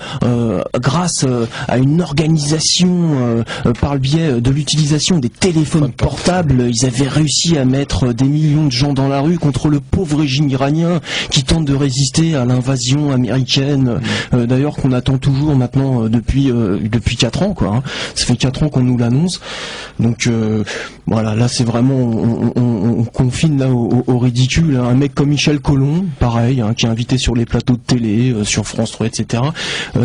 grâce à une organisation par le biais de l'utilisation des téléphones portables, ils avaient réussi à mettre des millions de gens dans la rue contre le pauvre régime iranien qui tente de résister à l'invasion américaine, d'ailleurs qu'on attend toujours maintenant depuis 4 ans, quoi. Hein. Ça fait 4 ans qu'on nous l'annonce. Donc voilà, là c'est vraiment on confine là au ridicule. Hein. Un mec comme Michel Collomb, pareil, hein, qui est invité sur les plateaux de télé, sur France 3, etc.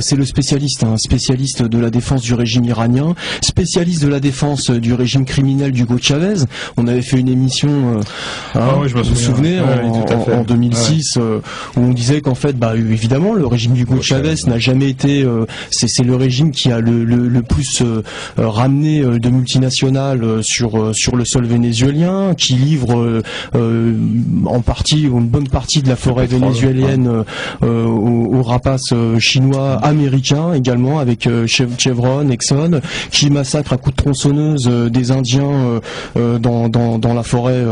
C'est le spécialiste, spécialiste de la défense du régime iranien, spécialiste de la défense du régime criminel d'Hugo Chavez. On avait fait une émission, oui, je me souvenez, en 2006, où on disait qu'en fait, évidemment, le régime d'Hugo Chavez n'a jamais été, c'est le régime qui a le plus ramené de multinationales sur le sol vénézuélien, qui livre en partie ou une bonne partie de la forêt vénézuélienne aux rapaces chinois, américains également, avec Chevron, Exxon, qui massacre à coups de tronçonneuse des Indiens dans la forêt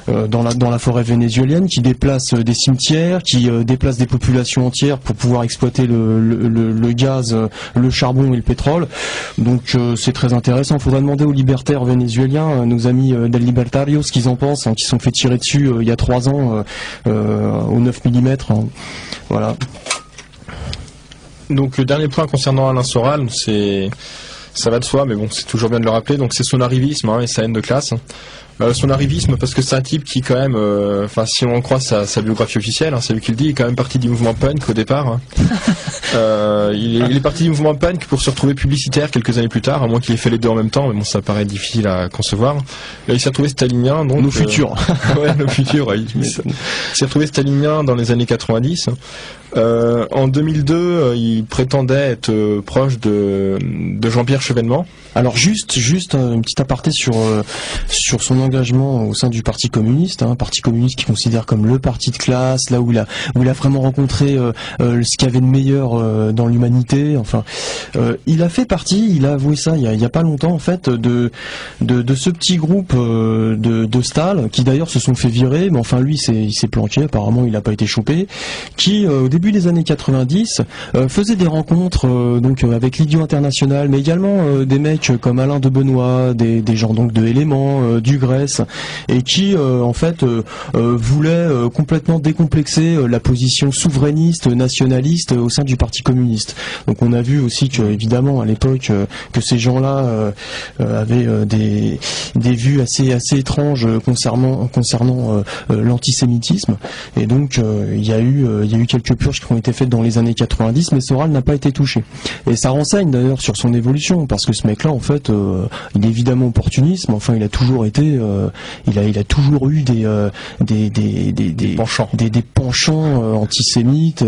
dans la forêt vénézuélienne, qui déplace des cimetières, qui déplace des populations entières pour pouvoir exploiter le gaz, le charbon et le pétrole. Donc c'est très intéressant. Il faudra demander aux libertaires vénézuéliens, nos amis del Libertario, ce qu'ils en pensent, qui se sont fait tirer dessus il y a 3 ans au 9 mm. Hein. Voilà. Donc le dernier point concernant Alain Soral, ça va de soi, mais bon, c'est toujours bien de le rappeler. Donc c'est son arrivisme et sa haine de classe. Son arrivisme, parce que c'est un type qui quand même, si on en croit sa biographie officielle, c'est lui qui le dit, il est quand même parti du mouvement punk au départ. Hein. Il est parti du mouvement punk pour se retrouver publicitaire quelques années plus tard, à moins qu'il ait fait les deux en même temps, mais bon, ça paraît difficile à concevoir. Là, il s'est retrouvé stalinien, donc... Nos futurs. Ouais, nos futurs, ouais. Il s'est retrouvé stalinien dans les années 90. En 2002, il prétendait être proche de Jean-Pierre Chevènement. Alors juste une petite aparté sur son engagement au sein du Parti communiste, Parti communiste qui considère comme le parti de classe, là où il a vraiment rencontré ce qu'il y avait de meilleur dans l'humanité. Enfin, il a fait partie, il a avoué ça il y a pas longtemps en fait de ce petit groupe de Stahl qui d'ailleurs se sont fait virer, mais enfin lui il s'est planqué, apparemment il n'a pas été chopé, qui au début des années 90 faisait des rencontres donc avec l'Idiot International, mais également des mecs comme Alain de Benoît, des gens donc de Éléments, du Grec, Grèce, et qui en fait voulait complètement décomplexer la position souverainiste, nationaliste au sein du Parti communiste. Donc on a vu aussi que évidemment à l'époque que ces gens-là avaient des vues assez étranges concernant l'antisémitisme, et donc il y a eu quelques purges qui ont été faites dans les années 90, mais Soral n'a pas été touché. Et ça renseigne d'ailleurs sur son évolution, parce que ce mec-là, en fait, il est évidemment opportuniste, mais enfin, il a toujours été, il a toujours eu des penchants antisémites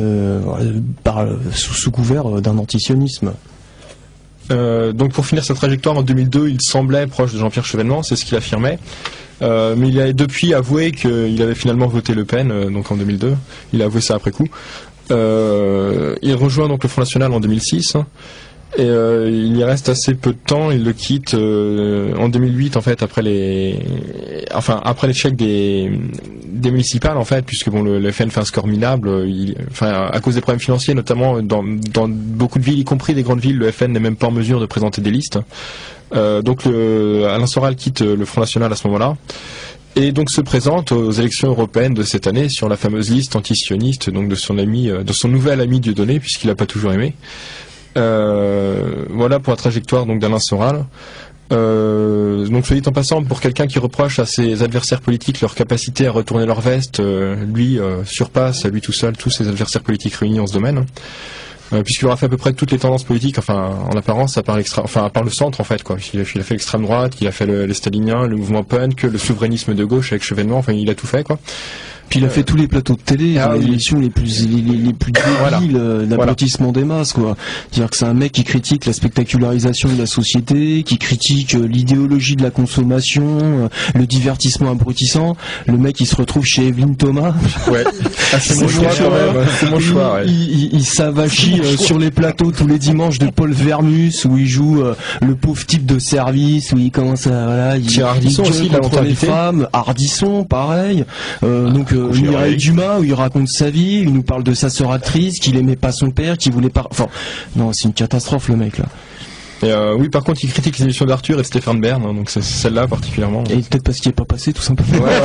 sous couvert d'un antisionisme. Donc pour finir sa trajectoire en 2002, il semblait proche de Jean-Pierre Chevènement, c'est ce qu'il affirmait. Mais il a depuis avoué qu'il avait finalement voté Le Pen, donc en 2002. Il a avoué ça après coup. Il rejoint donc le Front National en 2006. Et il y reste assez peu de temps. Il le quitte en 2008, en fait, après l'échec des municipales, en fait, puisque bon, le FN fait un score minable. À cause des problèmes financiers, notamment dans beaucoup de villes, y compris des grandes villes, le FN n'est même pas en mesure de présenter des listes. Donc Alain Soral quitte le Front National à ce moment-là. Et donc se présente aux élections européennes de cette année sur la fameuse liste anti-sioniste, donc de son nouvel ami Dieudonné, puisqu'il n'a pas toujours aimé. Voilà pour la trajectoire donc d'Alain Soral. Donc soit dit en passant, pour quelqu'un qui reproche à ses adversaires politiques leur capacité à retourner leur veste, lui surpasse à lui tout seul tous ses adversaires politiques réunis en ce domaine. Puisqu'il aura fait à peu près toutes les tendances politiques, enfin en apparence, à part le centre en fait, quoi. Il a fait l'extrême droite, il a fait les staliniens, le mouvement punk, le souverainisme de gauche avec Chevènement, enfin il a tout fait, quoi. Puis il a fait tous les plateaux de télé, les émissions les plus débiles d'abrutissement des masses, quoi. C'est-à-dire que c'est un mec qui critique la spectacularisation de la société, qui critique l'idéologie de la consommation, le divertissement abrutissant. Le mec il se retrouve chez Evelyne Thomas. Ouais. C'est mon choix quand même. C'est mon choix. Ouais. Il s'avachit sur les plateaux tous les dimanches de Paul Vermus où il joue le pauvre type de service, où il commence à il Ardisson aussi contre les femmes. Ardisson, pareil. Donc Mireille Dumas, où il raconte sa vie, il nous parle de sa sœur actrice, qu'il aimait pas son père, qu'il voulait pas. Enfin, non, c'est une catastrophe le mec là. Et oui, par contre, il critique les émissions d'Arthur et de Stéphane Bern, hein, donc c'est celle-là particulièrement. Et peut-être parce qu'il est pas passé, tout simplement. Ouais.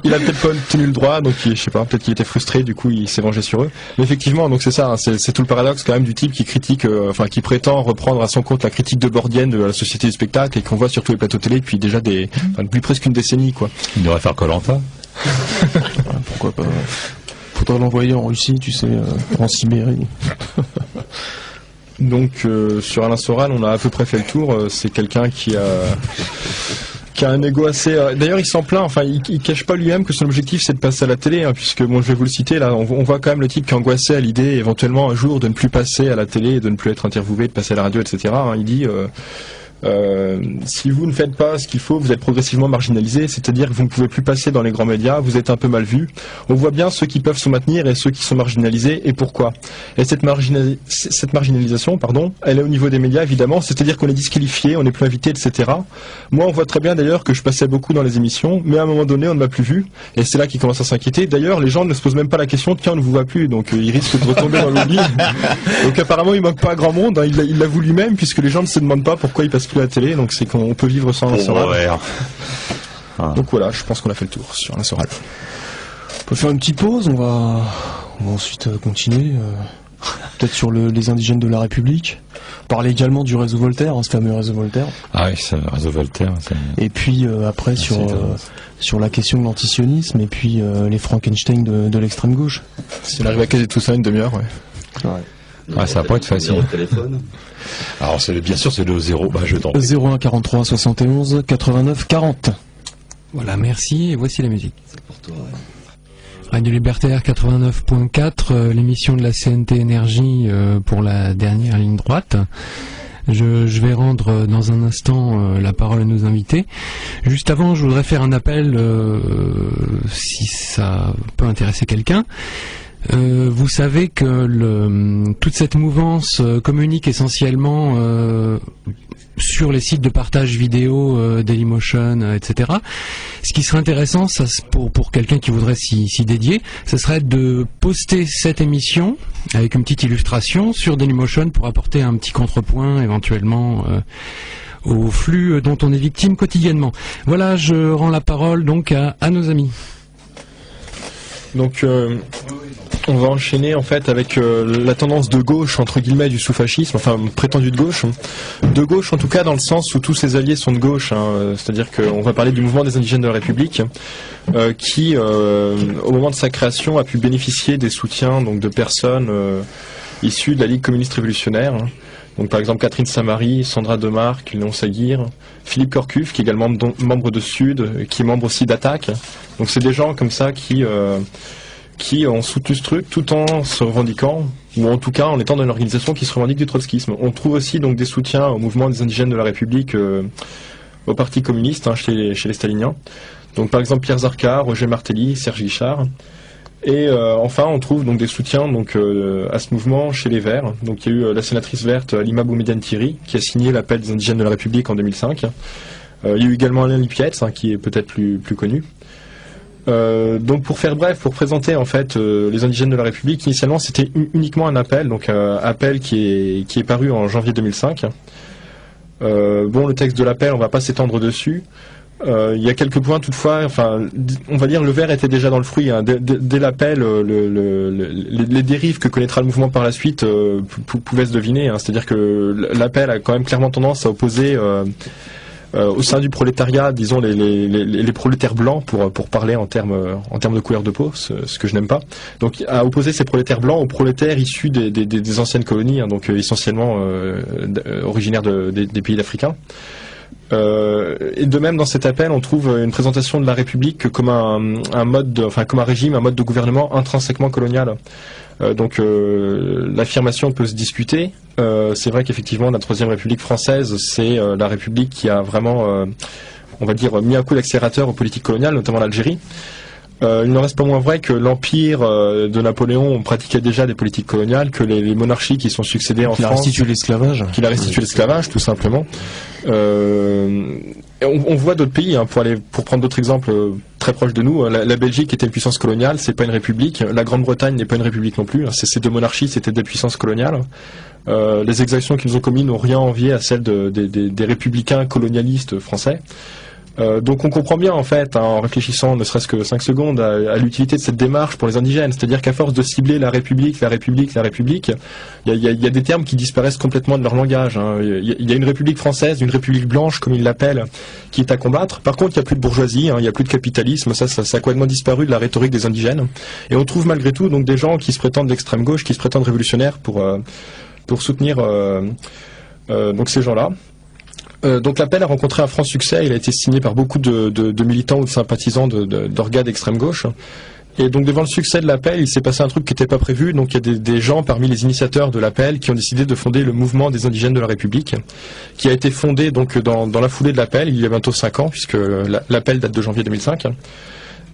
il a peut-être pas tenu le droit, donc je sais pas, peut-être qu'il était frustré, du coup il s'est vengé sur eux. Mais effectivement, donc c'est ça, hein, c'est tout le paradoxe quand même du type qui critique, qui prétend reprendre à son compte la critique de Bordienne de la société du spectacle et qu'on voit sur tous les plateaux télé depuis depuis presque une décennie, quoi. Il devrait faire Koh-Lanta. Pourquoi pas. Faudrait l'envoyer en Russie, tu sais, en Sibérie. Donc sur Alain Soral, on a à peu près fait le tour. C'est quelqu'un qui a un ego assez. D'ailleurs, il s'en plaint. Enfin, il cache pas lui-même que son objectif c'est de passer à la télé, hein, puisque bon, je vais vous le citer là. On voit quand même le type qui angoissait à l'idée éventuellement un jour de ne plus passer à la télé, de ne plus être interviewé, de passer à la radio, etc. Hein, il dit. Si vous ne faites pas ce qu'il faut, vous êtes progressivement marginalisé, c'est-à-dire que vous ne pouvez plus passer dans les grands médias, vous êtes un peu mal vu. On voit bien ceux qui peuvent se maintenir et ceux qui sont marginalisés, et pourquoi. Et cette marginalisation, elle est au niveau des médias, évidemment, c'est-à-dire qu'on est disqualifié, on n'est plus invité, etc. Moi, on voit très bien d'ailleurs que je passais beaucoup dans les émissions, mais à un moment donné, on ne m'a plus vu, et c'est là qu'ils commencent à s'inquiéter. D'ailleurs, les gens ne se posent même pas la question, tiens, on ne vous voit plus, donc ils risquent de retomber dans l'oubli. Donc apparemment, il manque pas à grand monde, hein, il l'avoue lui-même, puisque les gens ne se demandent pas pourquoi il passe plus à la télé, donc c'est qu'on peut vivre sans Alain Soral. Donc voilà, je pense qu'on a fait le tour sur Alain Soral. On peut faire une petite pause, on va ensuite continuer, peut-être sur les indigènes de la République, parler également du réseau Voltaire, ce fameux réseau Voltaire. Ah oui, c'est le réseau Voltaire. Et puis après sur la question de l'antisionisme et puis les Frankenstein de l'extrême gauche. Si on arrive à caser tout ça une demi-heure, ouais. Ça va pas être facile. Alors bien sûr c'est le 01 43 71 89 40. Voilà, merci et voici la musique. C'est pour toi. Radio Libertaire 89.4, l'émission de la CNT Énergie pour la dernière ligne droite. Je vais rendre dans un instant la parole à nos invités. Juste avant, je voudrais faire un appel si ça peut intéresser quelqu'un. Vous savez que toute cette mouvance communique essentiellement sur les sites de partage vidéo, Dailymotion, etc. Ce qui serait intéressant, ça, pour quelqu'un qui voudrait s'y dédier, ce serait de poster cette émission avec une petite illustration sur Dailymotion pour apporter un petit contrepoint éventuellement au flux dont on est victime quotidiennement. Voilà, je rends la parole donc à nos amis. Donc on va enchaîner en fait avec la tendance de gauche entre guillemets du sous-fascisme, enfin prétendue de gauche en tout cas dans le sens où tous ses alliés sont de gauche, c'est-à-dire qu'on va parler du mouvement des indigènes de la République qui au moment de sa création a pu bénéficier des soutiens donc de personnes issues de la Ligue communiste révolutionnaire. Donc par exemple Catherine Samary, Sandra Demarque, Léon Saguir, Philippe Corcuff qui est également membre de Sud, qui est membre aussi d'Attaque. Donc c'est des gens comme ça qui ont soutenu ce truc tout en se revendiquant, ou en tout cas en étant dans une organisation qui se revendique du trotskisme. On trouve aussi donc des soutiens au mouvement des indigènes de la République, au Parti communiste, chez les staliniens. Donc par exemple Pierre Zarka, Roger Martelly, Serge Guichard. Et enfin, on trouve donc des soutiens donc à ce mouvement chez les Verts. Donc il y a eu la sénatrice verte Halima Boumediene Thierry qui a signé l'appel des indigènes de la République en 2005. Il y a eu également Alain Lipietz qui est peut-être plus connu. Donc pour faire bref, pour présenter en fait les indigènes de la République, initialement c'était uniquement un appel, donc appel qui est paru en janvier 2005. Le texte de l'appel, on va pas s'étendre dessus. Il y a quelques points toutefois, enfin, on va dire le ver était déjà dans le fruit. Dès l'appel, les dérives que connaîtra le mouvement par la suite pouvaient se deviner. C'est-à-dire que l'appel a quand même clairement tendance à opposer au sein du prolétariat, disons les prolétaires blancs pour parler en termes de couleur de peau, ce que je n'aime pas. Donc à opposer ces prolétaires blancs aux prolétaires issus des anciennes colonies, donc essentiellement originaires des pays africains. Et de même dans cet appel on trouve une présentation de la République comme comme un régime, un mode de gouvernement intrinsèquement colonial. Donc l'affirmation peut se discuter. C'est vrai qu'effectivement la Troisième République française c'est la République qui a vraiment on va dire mis un coup d'accélérateur aux politiques coloniales, notamment l'Algérie. Il n'en reste pas moins vrai que l'empire de Napoléon pratiquait déjà des politiques coloniales, que les monarchies qui sont succédées en France... Qu'il a restitué l'esclavage, tout simplement. On voit d'autres pays, pour prendre d'autres exemples très proches de nous. La Belgique était une puissance coloniale, c'est pas une république. La Grande-Bretagne n'est pas une république non plus. Ces deux monarchies, c'était des puissances coloniales. Les exactions qu'ils ont commises n'ont rien envié à celles des républicains colonialistes français. Donc on comprend bien en fait, en réfléchissant ne serait-ce que 5 secondes à l'utilité de cette démarche pour les indigènes, c'est-à-dire qu'à force de cibler la République, il y a des termes qui disparaissent complètement de leur langage. Il y a une République française, une République blanche comme ils l'appellent, qui est à combattre. Par contre, il n'y a plus de bourgeoisie, il n'y a plus de capitalisme, ça a complètement disparu de la rhétorique des indigènes. Et on trouve malgré tout donc des gens qui se prétendent d'extrême gauche, qui se prétendent révolutionnaires pour soutenir donc ces gens-là. Donc l'appel a rencontré un franc succès, il a été signé par beaucoup de militants ou de sympathisants d'organes d'extrême gauche. Et donc devant le succès de l'appel, il s'est passé un truc qui n'était pas prévu. Donc il y a des gens parmi les initiateurs de l'appel qui ont décidé de fonder le mouvement des indigènes de la République, qui a été fondé donc dans la foulée de l'appel, il y a bientôt 5 ans, puisque l'appel date de janvier 2005.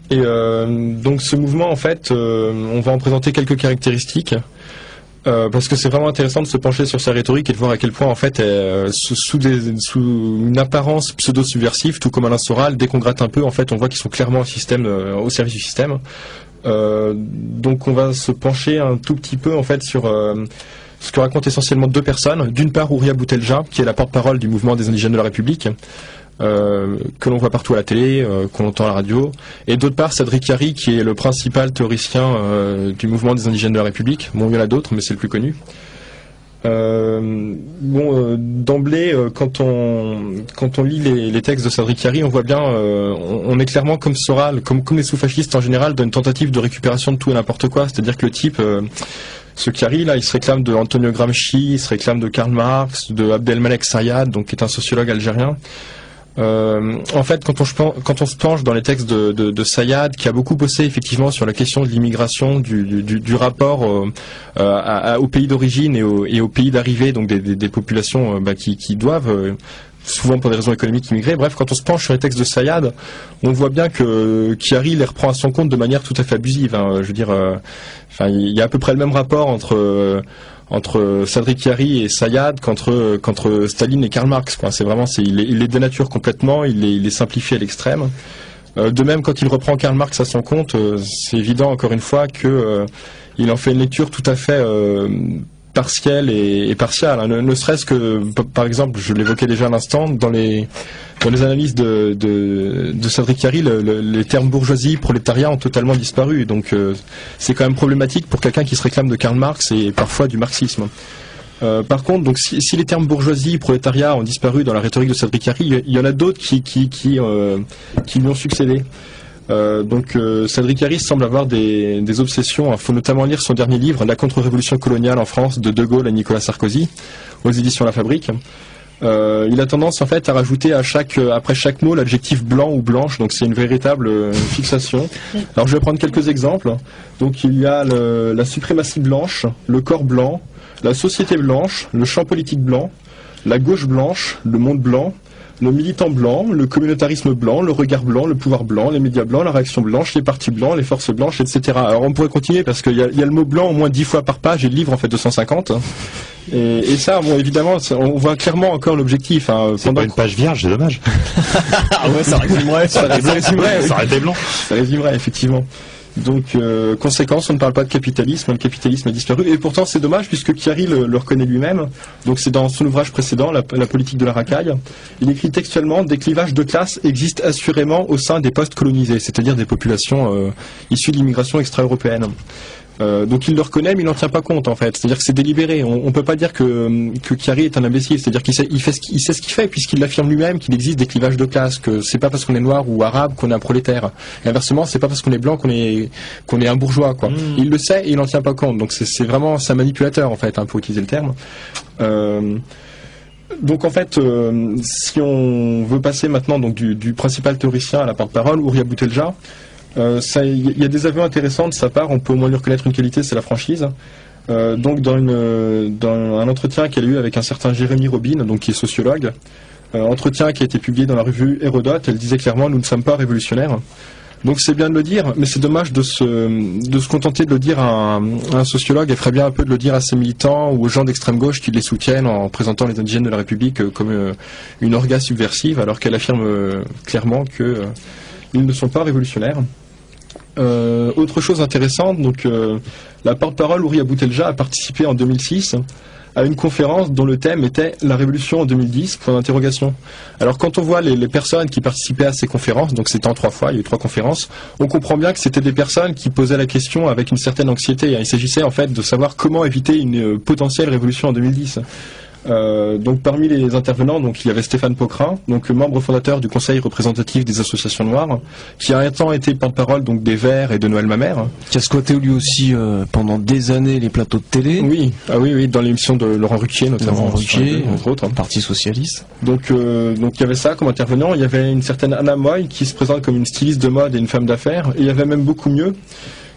Et donc ce mouvement, en fait, on va en présenter quelques caractéristiques. Parce que c'est vraiment intéressant de se pencher sur sa rhétorique et de voir à quel point en fait sous une apparence pseudo-subversive, tout comme Alain Soral, dès qu'on gratte un peu, en fait, on voit qu'ils sont clairement au service du système. Donc on va se pencher un tout petit peu en fait sur ce que racontent essentiellement deux personnes. D'une part, Ouria Boutelja, qui est la porte-parole du mouvement des indigènes de la République, que l'on voit partout à la télé, qu'on entend à la radio, et d'autre part Cédric Yarry, qui est le principal théoricien du mouvement des indigènes de la République. Bon, il y en a d'autres, mais c'est le plus connu. D'emblée, quand on lit les textes de Cédric Yarry, on voit bien, on est clairement comme Soral, comme les sous-fascistes en général, dans une tentative de récupération de tout et n'importe quoi. C'est-à-dire que le type, ce Yarry là, il se réclame de Antonio Gramsci, il se réclame de Karl Marx, de Abdelmalek Sayad, donc qui est un sociologue algérien. En fait, quand on se penche dans les textes de Sayad, qui a beaucoup bossé effectivement sur la question de l'immigration, du rapport au pays d'origine et au pays d'arrivée, donc des populations qui doivent souvent pour des raisons économiques immigrer. Bref, quand on se penche sur les textes de Sayad, on voit bien que Chiari les reprend à son compte de manière tout à fait abusive. Je veux dire, il y a à peu près le même rapport entre Cédric Chiari et Sayad qu'entre Staline et Karl Marx. C'est vraiment, il les dénature complètement, il les simplifie à l'extrême. De même, quand il reprend Karl Marx à son compte, c'est évident encore une fois que il en fait une lecture tout à fait partielle et partiale. Hein. Ne serait-ce que, par exemple, je l'évoquais déjà à l'instant, dans les analyses de Cédric Chiari, les termes bourgeoisie, prolétariat ont totalement disparu. Donc c'est quand même problématique pour quelqu'un qui se réclame de Karl Marx et parfois du marxisme. Par contre, donc si les termes bourgeoisie, prolétariat ont disparu dans la rhétorique de Cédric Chiari, il y en a d'autres qui lui ont succédé. Cédric Chiari semble avoir des obsessions. Il faut notamment lire son dernier livre, La contre-révolution coloniale en France, de Gaulle à Nicolas Sarkozy, aux éditions La Fabrique. Il a tendance en fait à rajouter après chaque mot l'adjectif blanc ou blanche, donc c'est une véritable fixation. Alors je vais prendre quelques exemples. Donc il y a la suprématie blanche, le corps blanc, la société blanche, le champ politique blanc, la gauche blanche, le monde blanc, le militant blanc, le communautarisme blanc, le regard blanc, le pouvoir blanc, les médias blancs, la réaction blanche, les partis blancs, les forces blanches, etc. Alors on pourrait continuer parce qu'il y a le mot blanc au moins 10 fois par page et le livre en fait 250. Et ça, bon, évidemment, on voit clairement encore l'objectif. Hein, c'est pas une page vierge, c'est dommage. Ah ouais, ça résumerait. Ça aurait été blanc. Ça résumerait, effectivement. Donc, conséquence, on ne parle pas de capitalisme, le capitalisme a disparu, et pourtant c'est dommage puisque Chiari le reconnaît lui-même. Donc c'est dans son ouvrage précédent, la politique de la racaille. Il écrit textuellement: des clivages de classe existent assurément au sein des postes colonisés, c'est-à-dire des populations issues de l'immigration extra-européenne. Donc il le reconnaît, mais il n'en tient pas compte en fait. C'est-à-dire que c'est délibéré. On peut pas dire que Chiari est un imbécile. C'est-à-dire qu'il sait ce qu'il fait, puisqu'il l'affirme lui-même qu'il existe des clivages de classe. Que c'est pas parce qu'on est noir ou arabe qu'on est un prolétaire. Et inversement, c'est pas parce qu'on est blanc qu'on est un bourgeois, quoi. Il le sait et il n'en tient pas compte. Donc c'est vraiment un manipulateur en fait, hein, pour utiliser le terme. Donc en fait, si on veut passer maintenant donc du principal théoricien à la porte-parole, Hourria Boutelja. Il y a des aveux intéressants de sa part, on peut au moins lui reconnaître une qualité, c'est la franchise. Donc dans un entretien qu'elle a eu avec un certain Jérémy Robin, donc qui est sociologue, entretien qui a été publié dans la revue Hérodote, elle disait clairement: nous ne sommes pas révolutionnaires. Donc c'est bien de le dire, mais c'est dommage de se contenter de le dire à un sociologue. Elle ferait bien un peu de le dire à ses militants ou aux gens d'extrême gauche qui les soutiennent en présentant les indigènes de la République comme une orga subversive, alors qu'elle affirme clairement qu'ils ne sont pas révolutionnaires. Autre chose intéressante, donc la porte-parole Hourria Boutelja a participé en 2006 à une conférence dont le thème était la révolution en 2010, point d'interrogation. Alors quand on voit les personnes qui participaient à ces conférences, donc c'était en 3 fois, il y a eu 3 conférences, on comprend bien que c'était des personnes qui posaient la question avec une certaine anxiété. Il s'agissait en fait de savoir comment éviter une potentielle révolution en 2010. Donc parmi les intervenants, donc il y avait Stéphane Poquelin, donc membre fondateur du conseil représentatif des associations noires, qui a un temps été porte-parole donc des Verts et de Noël Mamère, qui a squatté lui aussi pendant des années les plateaux de télé. Oui, oui, dans l'émission de Laurent Ruquier notamment, entre autres, Parti socialiste. Donc il y avait ça comme intervenant. Il y avait une certaine Anna Moy qui se présente comme une styliste de mode et une femme d'affaires. Et il y avait même beaucoup mieux.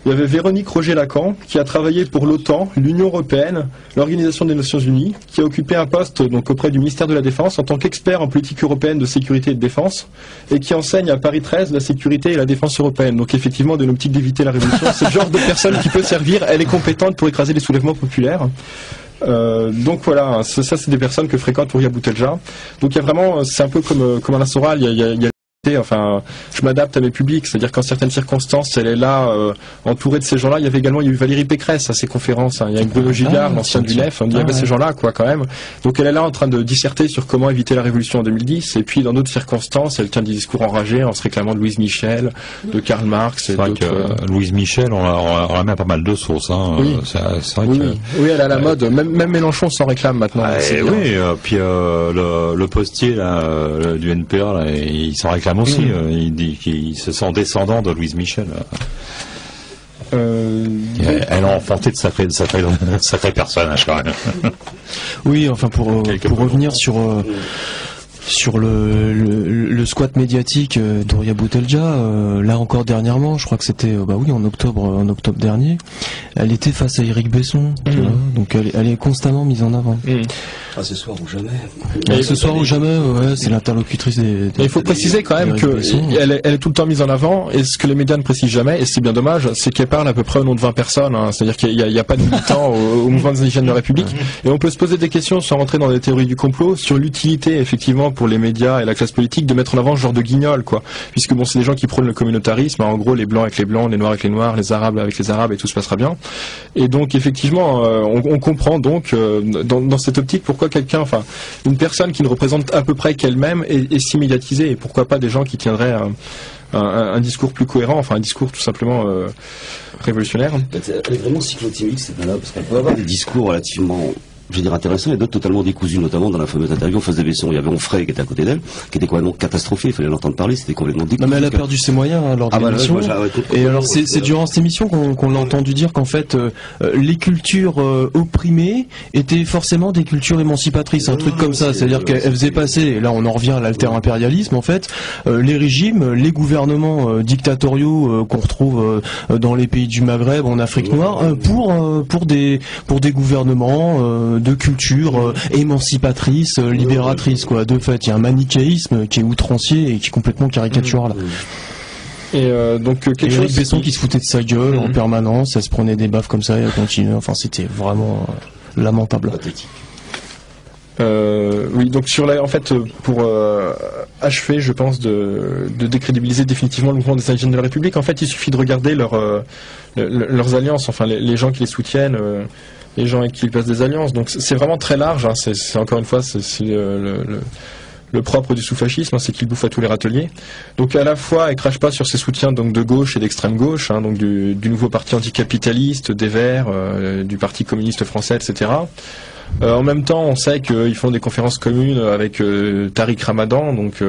Il y avait Véronique Roger-Lacan, qui a travaillé pour l'OTAN, l'Union Européenne, l'Organisation des Nations Unies, qui a occupé un poste donc auprès du ministère de la Défense en tant qu'expert en politique européenne de sécurité et de défense, et qui enseigne à Paris 13 la sécurité et la défense européenne. Donc effectivement, dans l'optique d'éviter la révolution, c'est le genre de personne qui peut servir. Elle est compétente pour écraser les soulèvements populaires. Donc voilà, ça c'est des personnes que fréquente Hourria Boutelja. Donc il y a vraiment, c'est un peu comme Alain Soral, il y a enfin, je m'adapte à mes publics, c'est-à-dire qu'en certaines circonstances, elle est là, entourée de ces gens-là. Il y eu Valérie Pécresse à ses conférences, hein. Il y a Bruno Gillard, l'ancien du LEF, il y avait ces gens-là, quoi, quand même. Donc elle est là en train de disserter sur comment éviter la révolution en 2010, et puis dans d'autres circonstances, elle tient des discours enragés en se réclamant de Louise Michel, de Karl Marx et d'autres. C'est vrai que Louise Michel, on la met à pas mal de sources, hein. Oui. C'est vrai que... Oui, elle a la mode. Même Mélenchon s'en réclame maintenant. Oui, puis le postier là, du NPA, là, il s'en réclame aussi. Il dit qu'il se sent descendant de Louise Michel. Elle a enfanté de sacrés personnages quand même. Oui, enfin pour revenir sur le squat médiatique d'Hourria Boutelja, là encore dernièrement, je crois que c'était en octobre dernier, elle était face à Éric Besson, tu vois, donc elle est constamment mise en avant. Ce soir ou jamais. Ce soir ou jamais, ouais, c'est l'interlocutrice des il faut préciser quand même qu'elle est tout le temps mise en avant, et ce que les médias ne précisent jamais, et c'est bien dommage, c'est qu'elle parle à peu près au nom de 20 personnes, hein. C'est-à-dire qu'il n'y a pas de militants au mouvement des indigènes de la République, et on peut se poser des questions sans rentrer dans des théories du complot sur l'utilité effectivement pour les médias et la classe politique de mettre en avant ce genre de guignol, quoi. Puisque bon, c'est des gens qui prônent le communautarisme, en gros les blancs avec les blancs, les noirs avec les noirs, les arabes avec les arabes et tout se passera bien. Et donc effectivement, on comprend donc dans cette optique pourquoi une personne qui ne représente à peu près qu'elle-même est si médiatisée, et pourquoi pas des gens qui tiendraient un discours plus cohérent, enfin un discours tout simplement révolutionnaire. Elle est vraiment cyclotimique cette nana, parce qu'elle peut avoir des discours relativement, je veux dire, intéressants et d'autres totalement décousus, notamment dans la fameuse interview en face des vaissons. Il y avait Onfray qui était à côté d'elle, qui était complètement catastrophé, il fallait l'entendre parler, c'était complètement décousu. Non mais elle a perdu ses moyens lors de l'émission. Et alors c'est durant cette émission qu'on l'a entendu dire qu'en fait les cultures opprimées étaient forcément des cultures émancipatrices, un truc comme ça, c'est-à-dire qu'elle faisait passer, et là on en revient à l'alter-impérialisme en fait, les régimes, les gouvernements dictatoriaux qu'on retrouve dans les pays du Maghreb, en Afrique noire, pour des gouvernements de culture émancipatrice, libératrice, quoi. De fait, il y a un manichéisme qui est outrancier et qui est complètement caricatural. Et donc quelque chose. Besson qui se foutait de sa gueule en permanence, elle se prenait des baffes comme ça et elle continuait. Enfin, c'était vraiment lamentable. Oui, donc en fait, pour achever, je pense, de décrédibiliser définitivement le mouvement des indigènes de la République, en fait, il suffit de regarder leurs alliances, enfin les gens qui les soutiennent. Les gens avec qui ils passent des alliances, donc c'est vraiment très large. Hein. C'est encore une fois c'est le propre du sous-fascisme, hein, c'est qu'il bouffe à tous les râteliers. Donc à la fois, il crache pas sur ses soutiens donc de gauche et d'extrême gauche, hein, donc du nouveau parti anticapitaliste, des Verts, du Parti communiste français, etc. En même temps, on sait qu'ils font des conférences communes avec Tariq Ramadan, donc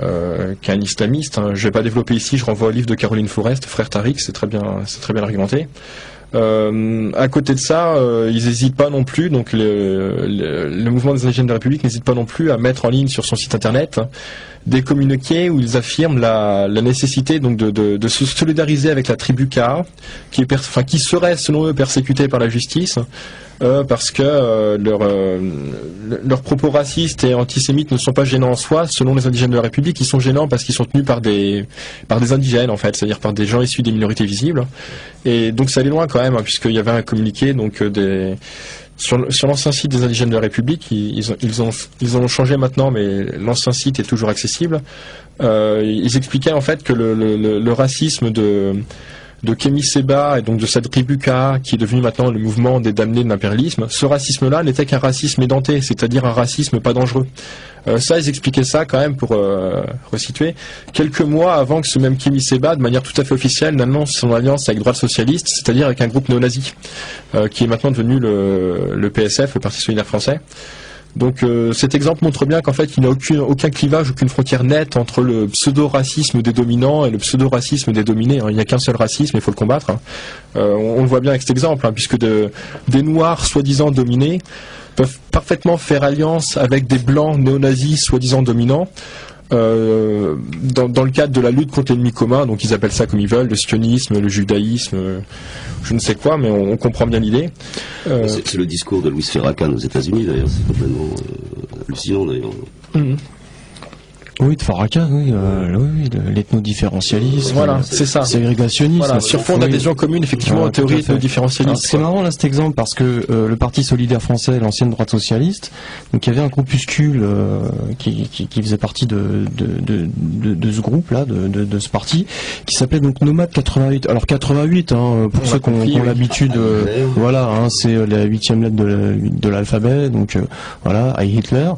qui est un islamiste. Hein. Je vais pas développer ici, je renvoie au livre de Caroline Forest, Frère Tariq, c'est très bien argumenté. À côté de ça, ils n'hésitent pas non plus, donc le mouvement des indigènes de la République n'hésite pas non plus à mettre en ligne sur son site internet des communiqués où ils affirment la nécessité donc de se solidariser avec la tribu Ka, qui serait selon eux persécutée par la justice, parce que leurs propos racistes et antisémites ne sont pas gênants en soi. Selon les indigènes de la République, ils sont gênants parce qu'ils sont tenus par des indigènes, en fait, c'est-à-dire par des gens issus des minorités visibles. Et donc ça allait loin quand même, hein, puisqu'il y avait un communiqué donc sur l'ancien site des indigènes de la République. Ils ont changé maintenant, mais l'ancien site est toujours accessible. Ils expliquaient en fait que le racisme de Kémy Séba et donc de cette tribu Ka, qui est devenu maintenant le mouvement des damnés de l'impérialisme, ce racisme-là n'était qu'un racisme édenté, c'est-à-dire un racisme pas dangereux. Ça, ils expliquaient ça quand même pour resituer. Quelques mois avant que ce même Kémy Séba, de manière tout à fait officielle, n'annonce son alliance avec droite socialiste, c'est-à-dire avec un groupe néo-nazi, qui est maintenant devenu le PSF, le Parti solidaire français. Donc cet exemple montre bien qu'en fait il n'y a aucun clivage, aucune frontière nette entre le pseudo-racisme des dominants et le pseudo-racisme des dominés. Il n'y a qu'un seul racisme, il faut le combattre. On le voit bien avec cet exemple, puisque des noirs soi-disant dominés peuvent parfaitement faire alliance avec des blancs néo-nazis soi-disant dominants. Dans le cadre de la lutte contre l'ennemi commun, donc ils appellent ça comme ils veulent, le sionisme, le judaïsme, je ne sais quoi, mais on comprend bien l'idée. C'est le discours de Louis Farrakhan aux États-Unis d'ailleurs, c'est complètement hallucinant d'ailleurs. Oui, de Farrakhan, oui, l'ethno-différentialisme, voilà, c'est ça. Ségrégationnisme. Voilà, sur fond d'adhésion commune, effectivement, en théorie ethno-différentialiste. C'est marrant là cet exemple parce que le Parti solidaire français, l'ancienne droite socialiste, donc il y avait un groupuscule qui faisait partie de ce groupe là, de ce parti, qui s'appelait donc Nomade 88. Alors 88, pour ceux qui ont l'habitude, voilà, c'est la 8e lettre de l'alphabet, donc voilà, Heil Hitler.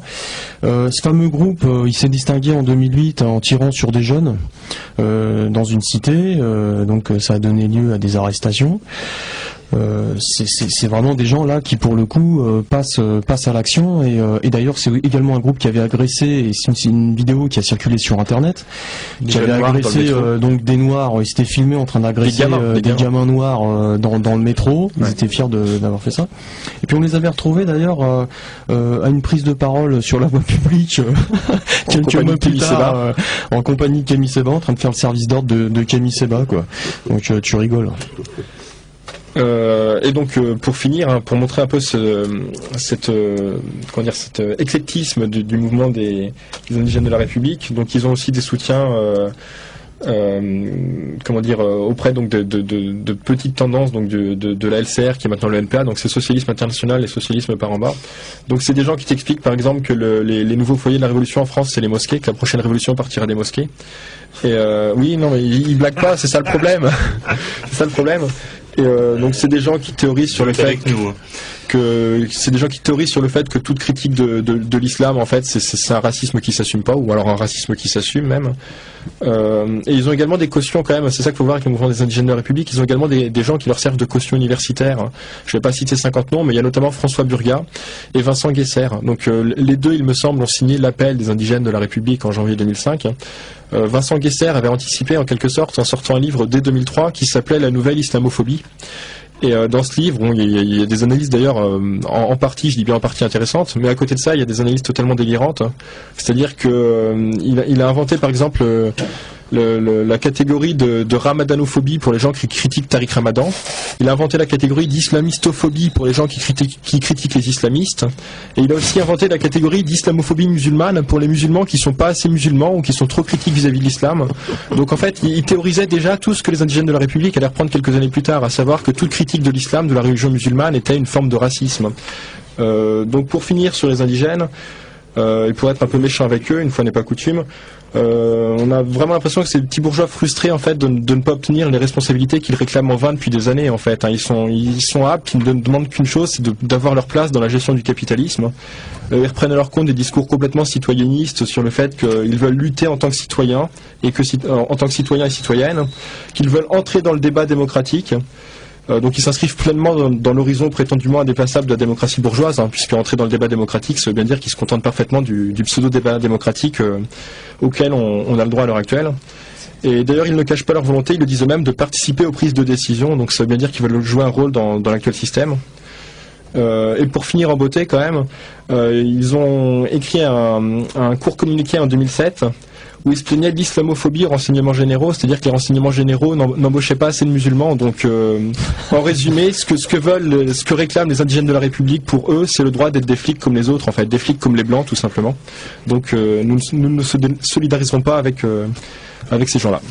Ce fameux groupe, il s'est distingué en 2008 en tirant sur des jeunes dans une cité, donc ça a donné lieu à des arrestations. C'est vraiment des gens là qui pour le coup passent à l'action et d'ailleurs c'est également un groupe qui avait agressé, et c'est une vidéo qui a circulé sur internet, qui avait agressé donc des noirs. Ils s'étaient filmés en train d'agresser des gamins noirs dans le métro. Ils étaient fiers d'avoir fait ça, et puis on les avait retrouvés d'ailleurs à une prise de parole sur la voie publique quelques mois plus tard en compagnie de Kémy Séba, en train de faire le service d'ordre de Kémy Séba, quoi. Donc tu rigoles. Et donc pour finir, pour montrer un peu cet éclectisme du mouvement des indigènes de la République, donc ils ont aussi des soutiens auprès donc de petites tendances donc de la LCR qui est maintenant le NPA, donc c'est socialisme international et socialisme par en bas. Donc c'est des gens qui t'expliquent par exemple que les nouveaux foyers de la révolution en France c'est les mosquées, que la prochaine révolution partira des mosquées. Et oui, non mais ils blaguent pas, c'est ça le problème. C'est ça le problème. Et donc c'est des gens qui théorisent sur le fait que toute critique de l'islam en fait c'est un racisme qui s'assume pas, ou alors un racisme qui s'assume même. Et ils ont également des cautions quand même, c'est ça qu'il faut voir avec le mouvement des indigènes de la République, ils ont également des gens qui leur servent de caution universitaire. Je vais pas citer 50 noms, mais il y a notamment François Burgat et Vincent Guesser. Donc les deux, il me semble, ont signé l'appel des indigènes de la République en janvier 2005. Vincent Guesser avait anticipé en quelque sorte en sortant un livre dès 2003 qui s'appelait La nouvelle islamophobie. Et dans ce livre, bon, il y a des analyses d'ailleurs en partie, je dis bien en partie intéressantes, mais à côté de ça, il y a des analyses totalement délirantes. C'est-à-dire que il a inventé par exemple la catégorie de ramadanophobie pour les gens qui critiquent Tariq Ramadan. Il a inventé la catégorie d'islamistophobie pour les gens qui critiquent les islamistes. Et il a aussi inventé la catégorie d'islamophobie musulmane pour les musulmans qui sont pas assez musulmans ou qui sont trop critiques vis-à-vis de l'islam. Donc en fait, il théorisait déjà tout ce que les indigènes de la République allaient reprendre quelques années plus tard, à savoir que toute critique de l'islam, de la religion musulmane, était une forme de racisme. Donc pour finir sur les indigènes, et pour être un peu méchant avec eux, une fois n'est pas coutume, on a vraiment l'impression que c'est des petits bourgeois frustrés en fait de ne pas obtenir les responsabilités qu'ils réclament en vain depuis des années en fait. Ils sont aptes, ils ne demandent qu'une chose, c'est d'avoir leur place dans la gestion du capitalisme. Ils reprennent à leur compte des discours complètement citoyennistes sur le fait qu'ils veulent lutter en tant que citoyens et en tant que citoyens et citoyennes, qu'ils veulent entrer dans le débat démocratique. Donc ils s'inscrivent pleinement dans l'horizon prétendument indépassable de la démocratie bourgeoise, puisque entrer dans le débat démocratique, ça veut bien dire qu'ils se contentent parfaitement du pseudo-débat démocratique auquel on a le droit à l'heure actuelle. Et d'ailleurs, ils ne cachent pas leur volonté, ils le disent eux-mêmes, de participer aux prises de décision, donc ça veut bien dire qu'ils veulent jouer un rôle dans l'actuel système. Et pour finir en beauté quand même, ils ont écrit un court communiqué en 2007 où ils se plaignaient de l'islamophobie aux renseignements généraux, c'est-à-dire que les renseignements généraux n'embauchaient pas assez de musulmans. Donc, en résumé, ce que réclament les indigènes de la République pour eux, c'est le droit d'être des flics comme les autres, en fait, des flics comme les blancs, tout simplement. Donc, nous ne se solidariserons pas avec ces gens-là.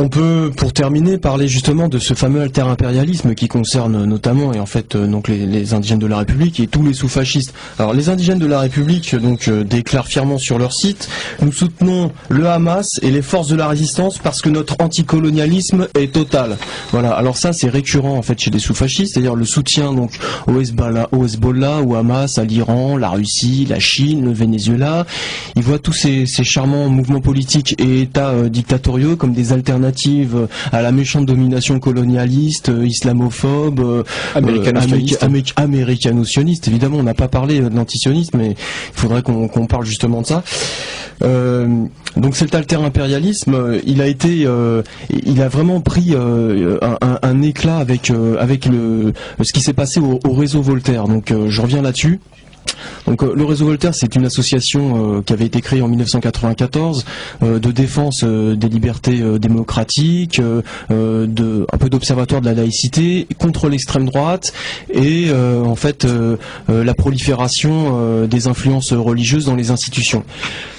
On peut, pour terminer, parler justement de ce fameux alter-impérialisme qui concerne notamment, et en fait, donc les indigènes de la République et tous les sous-fascistes. Alors, les indigènes de la République, donc, déclarent fièrement sur leur site: nous soutenons le Hamas et les forces de la résistance parce que notre anticolonialisme est total. Voilà. Alors ça, c'est récurrent, en fait, chez les sous-fascistes, c'est-à-dire le soutien, donc, au Hezbollah, au Hamas, à l'Iran, la Russie, la Chine, le Venezuela. Ils voient tous ces charmants mouvements politiques et États dictatoriaux comme des alternatives à la méchante domination colonialiste, islamophobe, américano-sioniste. Évidemment, on n'a pas parlé de l'antisionisme, mais il faudrait qu'on parle justement de ça. Donc cet alter-impérialisme, il a vraiment pris un éclat avec ce qui s'est passé au réseau Voltaire. Donc je reviens là-dessus. Donc le réseau Voltaire, c'est une association qui avait été créée en 1994 de défense des libertés démocratiques, un peu d'observatoire de la laïcité contre l'extrême droite et en fait la prolifération des influences religieuses dans les institutions.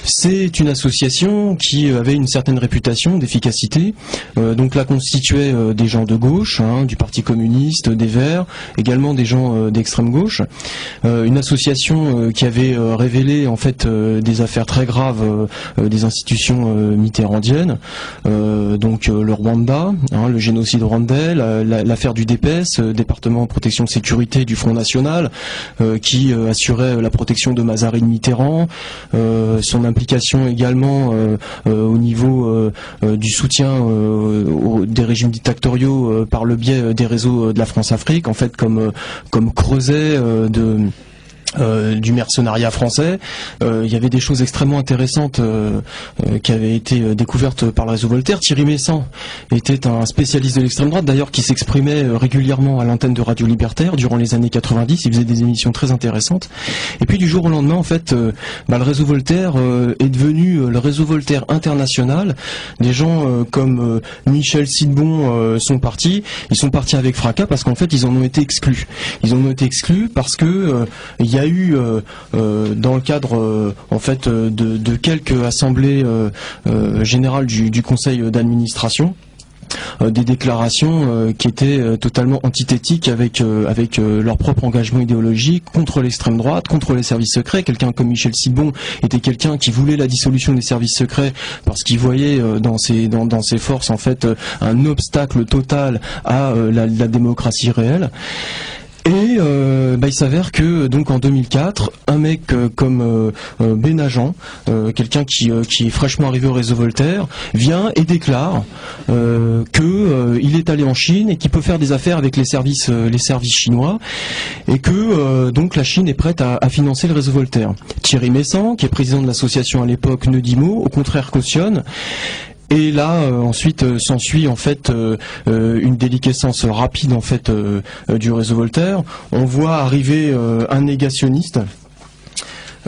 C'est une association qui avait une certaine réputation d'efficacité. Donc là constituait des gens de gauche, du Parti communiste, des Verts, également des gens d'extrême gauche. Une association qui avait révélé en fait des affaires très graves des institutions mitterrandiennes, donc le Rwanda, le génocide rwandais, l'affaire du DPS, département de protection de sécurité du Front National, qui assurait la protection de Mazarine Mitterrand, son implication également au niveau du soutien des régimes dictatoriaux par le biais des réseaux de la France-Afrique, en fait comme creuset du mercenariat français. Il y avait des choses extrêmement intéressantes qui avaient été découvertes par le réseau Voltaire. Thierry Messant était un spécialiste de l'extrême droite, d'ailleurs, qui s'exprimait régulièrement à l'antenne de Radio Libertaire durant les années 90. Il faisait des émissions très intéressantes. Et puis du jour au lendemain, en fait, le réseau Voltaire est devenu le réseau Voltaire international. Des gens comme Michel Sidbon sont partis. Ils sont partis avec fracas parce qu'en fait, ils en ont été exclus. Ils en ont été exclus parce que il y a eu dans le cadre en fait de quelques assemblées générales du conseil d'administration, des déclarations qui étaient totalement antithétiques avec leur propre engagement idéologique contre l'extrême droite, contre les services secrets. Quelqu'un comme Michel Silbon était quelqu'un qui voulait la dissolution des services secrets parce qu'il voyait dans ses forces en fait un obstacle total à la démocratie réelle. Et il s'avère que donc en 2004, un mec comme Benajan, quelqu'un qui est fraîchement arrivé au réseau Voltaire, vient et déclare que il est allé en Chine et qu'il peut faire des affaires avec les services chinois, et que donc la Chine est prête à financer le réseau Voltaire. Thierry Messant, qui est président de l'association à l'époque Neudimo, au contraire cautionne. Et là, ensuite, s'ensuit en fait une déliquescence rapide en fait du réseau Voltaire. On voit arriver un négationniste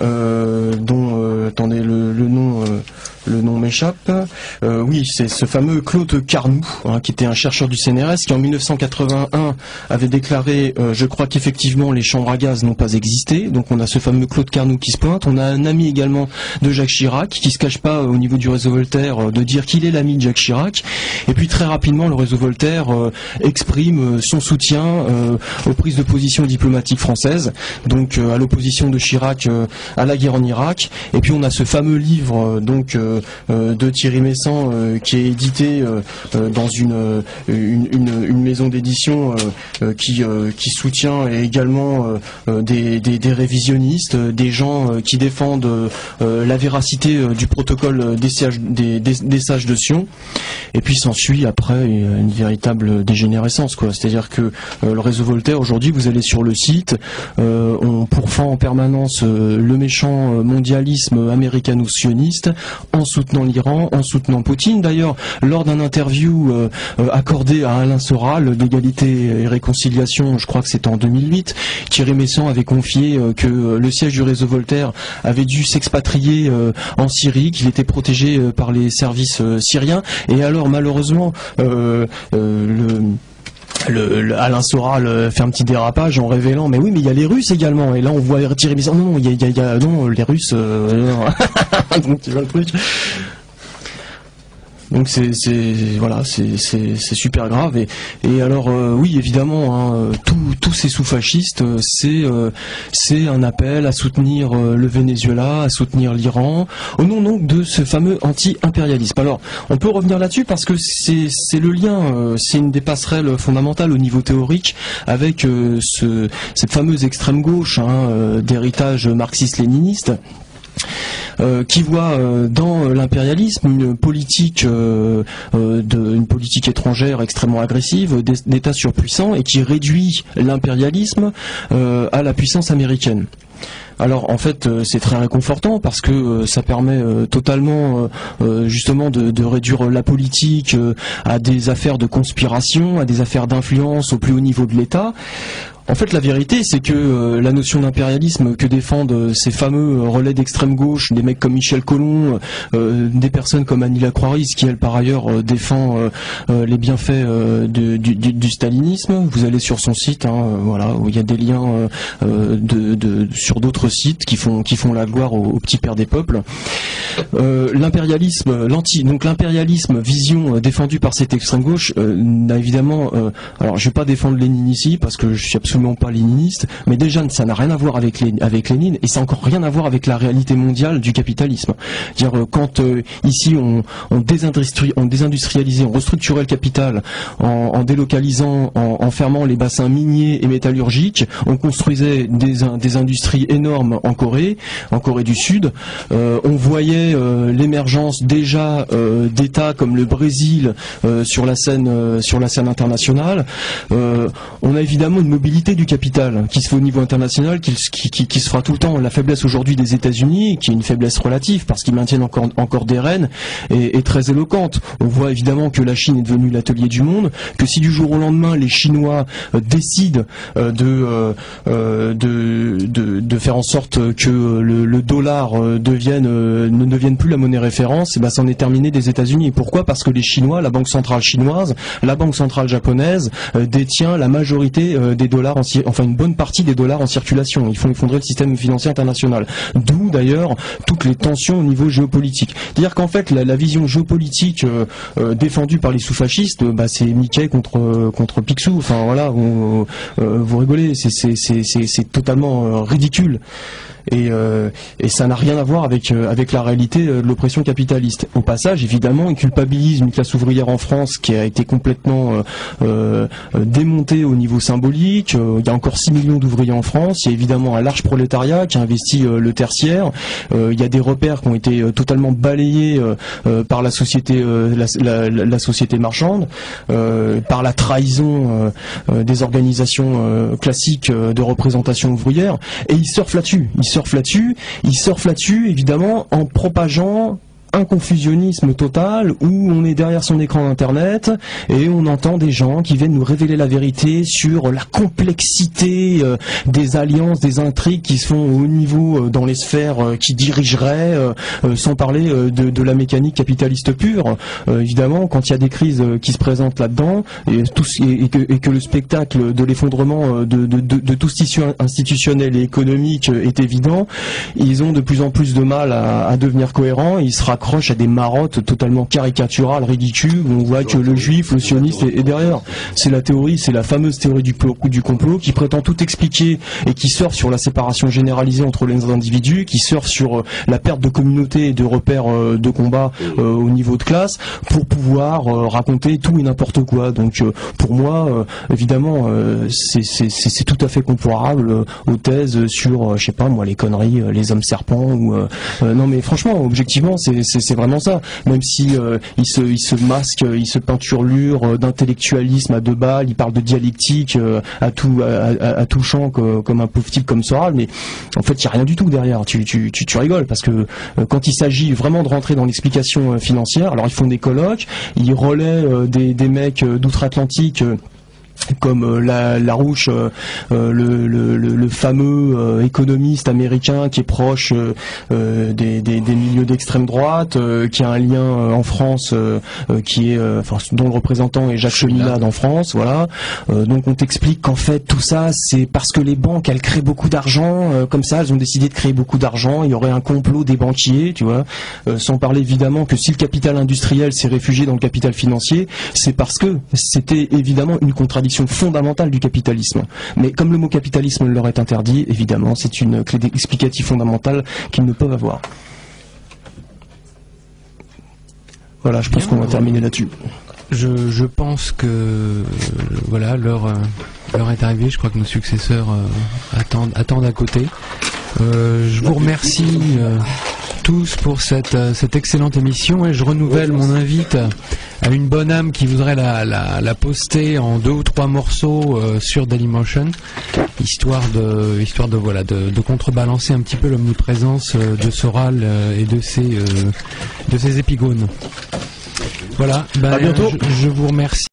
dont attendez le nom m'échappe. Oui, c'est ce fameux Claude Carnoux, qui était un chercheur du CNRS, qui en 1981 avait déclaré je crois qu'effectivement les chambres à gaz n'ont pas existé. Donc on a ce fameux Claude Carnoux qui se pointe. On a un ami également de Jacques Chirac qui se cache pas au niveau du réseau Voltaire de dire qu'il est l'ami de Jacques Chirac. Et puis très rapidement le réseau Voltaire exprime son soutien aux prises de position diplomatiques françaises, donc à l'opposition de Chirac à la guerre en Irak. Et puis on a ce fameux livre de Thierry Messant qui est édité dans une maison d'édition qui soutient également des révisionnistes, des gens qui défendent la véracité du protocole des sages de Sion. Et puis s'ensuit après une véritable dégénérescence, quoi. C'est-à-dire que le réseau Voltaire aujourd'hui, vous allez sur le site, on pourfend en permanence le méchant mondialisme américano-sioniste en soutenant l'Iran, en soutenant Poutine. D'ailleurs, lors d'un interview accordé à Alain Soral d'égalité et réconciliation, je crois que c'était en 2008, Thierry Messant avait confié que le siège du réseau Voltaire avait dû s'expatrier en Syrie, qu'il était protégé par les services syriens. Et alors, malheureusement, Alain Soral fait un petit dérapage en révélant mais oui, mais il y a les Russes également. Et là on voit Thierry Messant, non, il y a non, les Russes non. Donc tu vois le truc. Donc c'est super grave. Et alors oui, évidemment, tous ces sous-fascistes, c'est un appel à soutenir le Venezuela, à soutenir l'Iran, au nom donc de ce fameux anti-impérialisme. Alors on peut revenir là-dessus parce que c'est le lien, c'est une des passerelles fondamentales au niveau théorique avec cette fameuse extrême gauche d'héritage marxiste-léniniste. Qui voit dans l'impérialisme une politique étrangère extrêmement agressive, d'État surpuissant, et qui réduit l'impérialisme à la puissance américaine. Alors en fait c'est très réconfortant parce que ça permet totalement justement de réduire la politique à des affaires de conspiration, à des affaires d'influence au plus haut niveau de l'État. En fait, la vérité, c'est que la notion d'impérialisme que défendent ces fameux relais d'extrême gauche, des mecs comme Michel Collomb, des personnes comme Annie Lacroix-Riz, qui elle par ailleurs défend les bienfaits du stalinisme. Vous allez sur son site, voilà, où il y a des liens sur d'autres sites qui font la gloire au petit père des peuples. L'impérialisme, l'impérialisme, vision défendue par cette extrême gauche, n'a évidemment. Alors, je vais pas défendre Lénine ici parce que je suis absolument pas léniniste, mais déjà ça n'a rien à voir avec Lénine, et ça n'a encore rien à voir avec la réalité mondiale du capitalisme. Dire quand ici on désindustrialisait, on restructurait le capital en délocalisant, en fermant les bassins miniers et métallurgiques, on construisait des industries énormes en Corée du Sud. On voyait l'émergence déjà d'États comme le Brésil sur la scène internationale. On a évidemment une mobilité du capital qui se fait au niveau international, qui se fera tout le temps. La faiblesse aujourd'hui des États-Unis, qui est une faiblesse relative parce qu'ils maintiennent encore des rênes, est très éloquente. On voit évidemment que la Chine est devenue l'atelier du monde, que si du jour au lendemain les Chinois décident de faire en sorte que le dollar ne devienne plus la monnaie référence, et ben c'en est terminé des États-Unis. Pourquoi ? Parce que les Chinois, la banque centrale chinoise, la banque centrale japonaise détient la majorité des dollars dollars, enfin une bonne partie des dollars en circulation. Ils font effondrer le système financier international. D'où d'ailleurs toutes les tensions au niveau géopolitique. C'est-à-dire qu'en fait la vision géopolitique défendue par les sous-fascistes, c'est Mickey contre Picsou. Enfin voilà, vous rigolez, c'est totalement ridicule. Et ça n'a rien à voir avec la réalité de l'oppression capitaliste. Au passage, évidemment, il culpabilise une classe ouvrière en France qui a été complètement démontée au niveau symbolique. Il y a encore 6 millions d'ouvriers en France. Il y a évidemment un large prolétariat qui a investi le tertiaire. Il y a des repères qui ont été totalement balayés par la société, la société marchande, par la trahison des organisations classiques de représentation ouvrière. Et ils surfent là-dessus. Ils surfent là-dessus, évidemment, en propageant un confusionnisme total où on est derrière son écran d'internet et on entend des gens qui viennent nous révéler la vérité sur la complexité des alliances, des intrigues qui se font au haut niveau dans les sphères qui dirigeraient, sans parler de la mécanique capitaliste pure. Évidemment, quand il y a des crises qui se présentent là-dedans et que le spectacle de l'effondrement de tout ce tissu institutionnel et économique est évident, ils ont de plus en plus de mal à devenir cohérents. Ils se raccrochent à des marottes totalement caricaturales, ridicules, où on voit que le juif, le sioniste est derrière. C'est la fameuse théorie du complot qui prétend tout expliquer et qui surfe sur la séparation généralisée entre les individus, qui surfe sur la perte de communauté et de repères de combat au niveau de classe, pour pouvoir raconter tout et n'importe quoi. Donc pour moi, évidemment, c'est tout à fait comparable aux thèses sur, je sais pas moi, les conneries, les hommes serpents ou non mais franchement, objectivement, c'est vraiment ça. Même si il se masque, il se peinturlure d'intellectualisme à deux balles, il parle de dialectique à tout champ comme un pauvre type comme Soral, mais en fait il y a rien du tout derrière. Tu rigoles parce que quand il s'agit vraiment de rentrer dans l'explication financière, alors ils font des colloques, ils relaient des mecs d'outre-Atlantique. Comme Larouche, le fameux économiste américain qui est proche des milieux d'extrême droite, qui a un lien en France, dont le représentant est Jacques Cheminade en France, voilà. Donc on t'explique qu'en fait tout ça c'est parce que les banques elles créent beaucoup d'argent, comme ça elles ont décidé de créer beaucoup d'argent. Il y aurait un complot des banquiers, tu vois. Sans parler évidemment que si le capital industriel s'est réfugié dans le capital financier, c'est parce que c'était évidemment une contradiction fondamentale du capitalisme. Mais comme le mot capitalisme leur est interdit, évidemment, c'est une clé explicative fondamentale qu'ils ne peuvent avoir. Voilà, je pense qu'on va terminer là-dessus. Je pense que voilà, l'heure est arrivée. Je crois que nos successeurs attendent à côté. Je vous remercie tous pour cette excellente émission et je renouvelle mon invite à une bonne âme qui voudrait la poster en 2 ou 3 morceaux sur Dailymotion, histoire de contrebalancer un petit peu l'omniprésence de Soral et de ses épigones. Voilà, à bientôt. Je vous remercie.